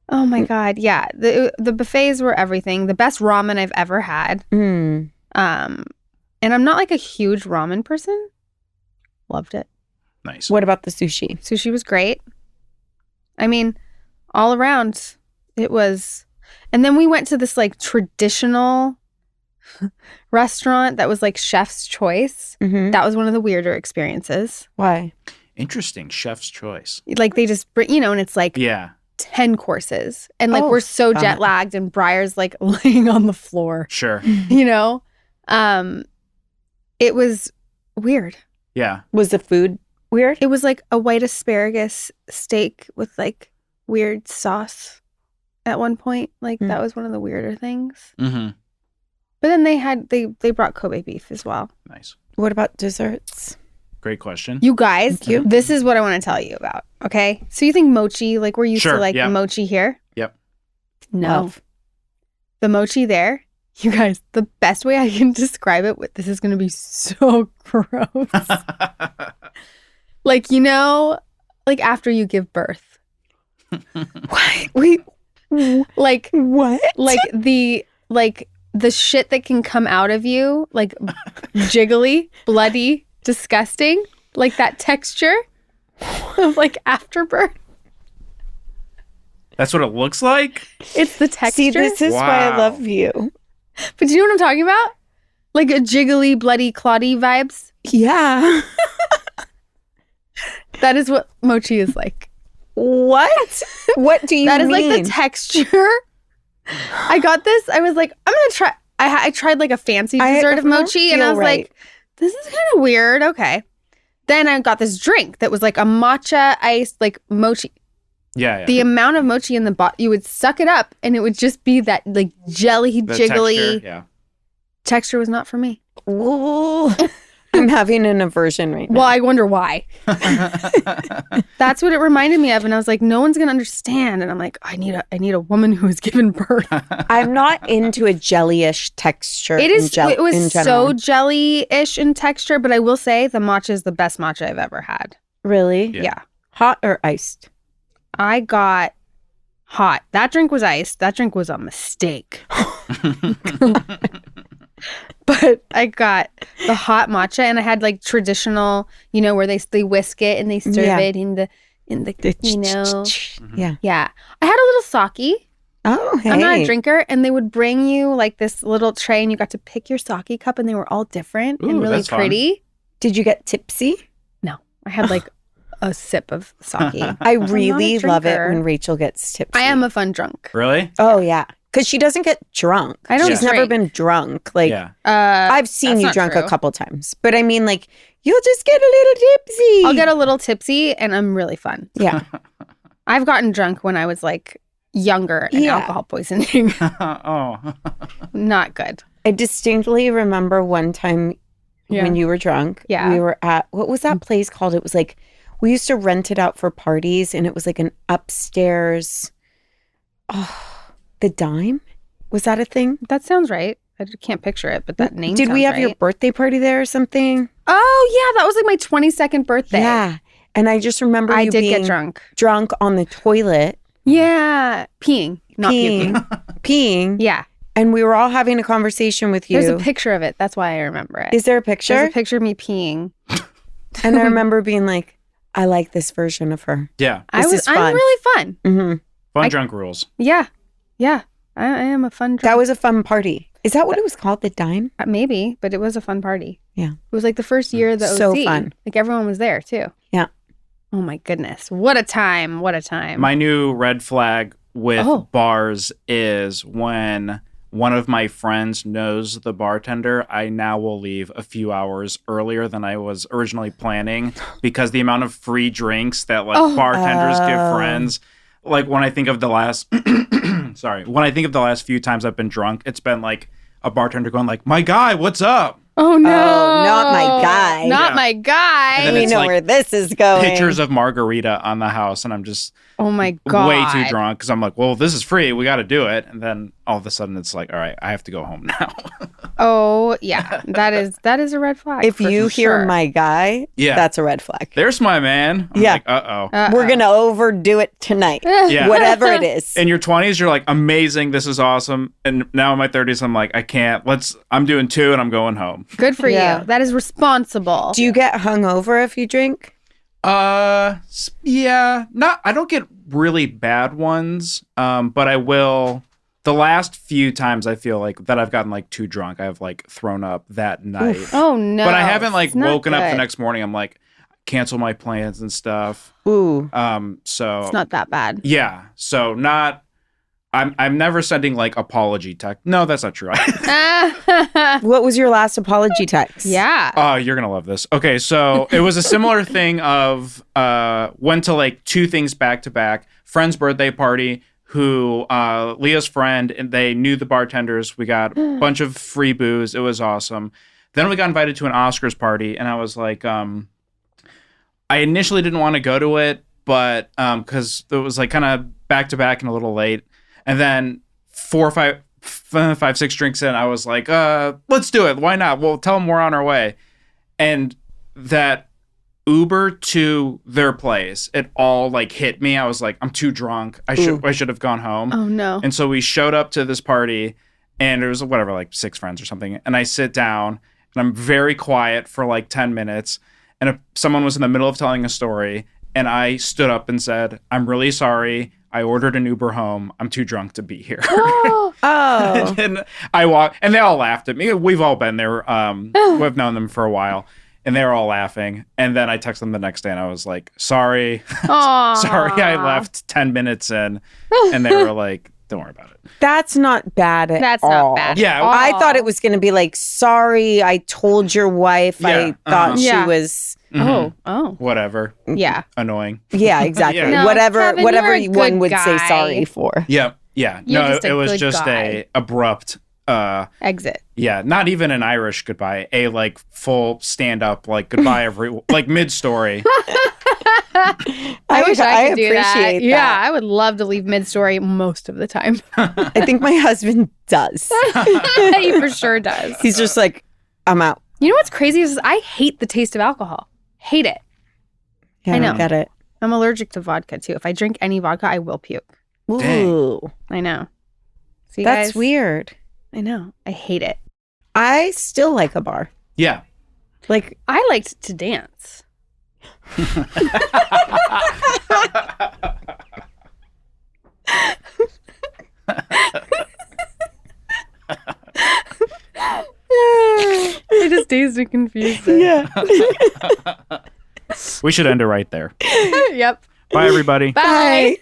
Oh my god, yeah. The buffets were everything. The best ramen I've ever had. Mm. And I'm not like a huge ramen person. Loved it. Nice. What about the sushi? Sushi was great. I mean, all around it was. And then we went to this like traditional restaurant that was like chef's choice. Mm-hmm. That was one of the weirder experiences. Why? Interesting. Chef's choice. Like they just bring, and it's like Yeah. 10 courses. And like Oh, we're so God. jet lagged and Briar's like laying on the floor, Sure. you know? It was weird. Yeah. Was the food weird? It was like a white asparagus steak with like weird sauce at one point. Like that was one of the weirder things. Mm-hmm. But then they brought Kobe beef as well. Nice. What about desserts? Great question. You guys, Thank you. this is what I want to tell you about. Okay. So you think mochi, like we're used Sure, to like yeah. mochi here? Yep. No. Love. The mochi there, you guys, the best way I can describe it, this is going to be so gross. Like, you know, like after you give birth. What? Wait. Like, What? like the shit that can come out of you, like jiggly, bloody, disgusting, like that texture of like afterbirth. That's what it looks like? It's the texture. See, this is why I Wow. love you. But do you know what I'm talking about? Like a jiggly, bloody, cloddy vibes. Yeah. That is what mochi is like. What? What do you That is mean? like the texture. I got this. I was like, I'm gonna try. I tried like a fancy dessert of don't mochi, and I feel was right. like, this is kind of weird. Okay. Then I got this drink that was like a matcha iced like mochi. Yeah. The amount of mochi in the bottle, you would suck it up, and it would just be that like jelly, The jiggly texture, texture. Was not for me. Ooh. I'm having an aversion right now. Well, I wonder why. That's what it reminded me of, and I was like, no one's gonna understand. And I'm like, I need a woman who has given birth. I'm not into a jellyish texture. It is. In It was in so general. jelly-ish in texture, but I will say the matcha is the best matcha I've ever had. Really? Yeah. Hot or iced? I got hot. That drink was iced. That drink was a mistake. But I got the hot matcha, and I had like traditional, you know, where they whisk it and they serve Yeah. it in the you know. Yeah. Yeah. I had a little sake. Oh, hey. I'm not a drinker, and they would bring you like this little tray, and you got to pick your sake cup, and they were all different and Ooh, really that's fun. pretty. Did you get tipsy? No, I had like a sip of sake. I not a really love it drinker. when Rachel gets tipsy. I am a fun drunk. Really? Oh, yeah. Because she doesn't get drunk. I don't She's never drink. been drunk. Like, Yeah. I've seen that's you not drunk true. a couple times. But I mean, like, you'll just get a little tipsy. I'll get a little tipsy, and I'm really fun. Yeah. I've gotten drunk when I was like younger and Yeah. alcohol poisoning. Oh. Not good. I distinctly remember one time when you were drunk. Yeah. We were at, what was that place called? It was like, we used to rent it out for parties, and it was like an upstairs, the Dime? Was that a thing? That sounds right. I can't picture it, but that name Did we sounds have your right. birthday party there or something? Oh, yeah. That was like my 22nd birthday. Yeah. And I just remember I you did being get drunk. drunk on the toilet, Yeah. Peeing, not puking. peeing. Yeah. And we were all having a conversation with you. There's a picture of it. That's why I remember it. Is there a picture? There's a picture of me peeing. And I remember being like, I like this version of her. Yeah. This is I'm fun. really fun. Hmm Fun drunk rules. Yeah. Yeah. I am a fun drunk. That was a fun party. Is that what it was called? The Dime? Maybe, but it was a fun party. Yeah. It was like the first year of the OC. So fun. Like everyone was there too. Yeah. Oh my goodness. What a time. What a time. My new red flag with Oh. bars is when one of my friends knows the bartender, I now will leave a few hours earlier than I was originally planning because the amount of free drinks that like bartenders give friends. Like when I think of the last when I think of the last few times I've been drunk, it's been like a bartender going like, "My guy, what's up?" Oh no. Oh, not my guy. Not Yeah. my guy. And then We it's know like where this is going. Pictures of margarita on the house, and I'm just Oh my God. way too drunk because I'm like, well, this is free. We got to do it. And then all of a sudden it's like, all right, I have to go home now. Oh yeah. That is a red flag. If for you hear sure. my guy, Yeah. that's a red flag. There's my man. I'm Yeah. like, uh-oh. We're going to overdo it tonight. Yeah. Whatever it is. In your 20s, you're like, amazing. This is awesome. And now in my 30s, I'm like, I can't. I'm doing 2 and I'm going home. Good for Yeah. you. That is responsible. Do you get hungover if you drink? Yeah. I don't get really bad ones. But I will. The last few times I feel like that I've gotten like too drunk, I've like thrown up that night. Oh no. But I haven't like It's not woken up the good. next morning. I'm like, cancel my plans and stuff. Ooh. So It's not that bad. yeah. So I'm never sending like apology text. No, that's not true. What was your last apology text? Yeah. Oh, you're gonna love this. Okay, so it was a similar thing of went to like 2 things back to back. Friend's birthday party, who Leah's friend, and they knew the bartenders. We got a bunch of free booze. It was awesome. Then we got invited to an Oscars party, and I was like, I initially didn't want to go to it, but because it was like kind of back to back and a little late. And then 6 drinks in, I was like, let's do it. Why not? We'll tell them we're on our way. And that Uber to their place, it all like hit me. I was like, I'm too drunk. I should have gone home. Oh no. And so we showed up to this party, and there was whatever, like 6 friends or something. And I sit down, and I'm very quiet for like 10 minutes. And someone was in the middle of telling a story, and I stood up and said, I'm really sorry. I ordered an Uber home. I'm too drunk to be here. Oh. And I walk, and they all laughed at me. We've all been there. We've known them for a while, and they were all laughing. And then I texted them the next day, and I was like, sorry. Aw. Sorry, I left 10 minutes in. And they were like, don't worry about it. That's not bad at That's all. not bad. Yeah. I thought it was going to be like, sorry, I told your wife. Yeah, I thought she Yeah. was. Mhm. Oh. Whatever. Yeah. Annoying. Yeah, exactly. Yeah. No, whatever Kevin, whatever you're a one good would say guy. sorry for. Yeah. Yeah. You're No, just a it was good just guy. a abrupt, Exit. yeah, not even an Irish goodbye, a like full stand up, like goodbye, like mid story. I wish I could do that. appreciate Yeah, I would love to leave mid-story most of the time. I think my husband does. He for sure does. He's just like, I'm out. You know what's crazy is I hate the taste of alcohol. Hate it. Yeah, I know. don't get it. I'm allergic to vodka too. If I drink any vodka, I will puke. Dang. Ooh, I know. See, that's guys? weird. I know. I hate it. I still like a bar. Yeah. Like, I liked to dance. I just dazed and confused it. yeah. We should end it right there. Yep. Bye, everybody. Bye.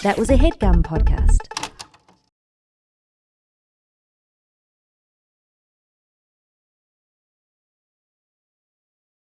That was a Headgum podcast.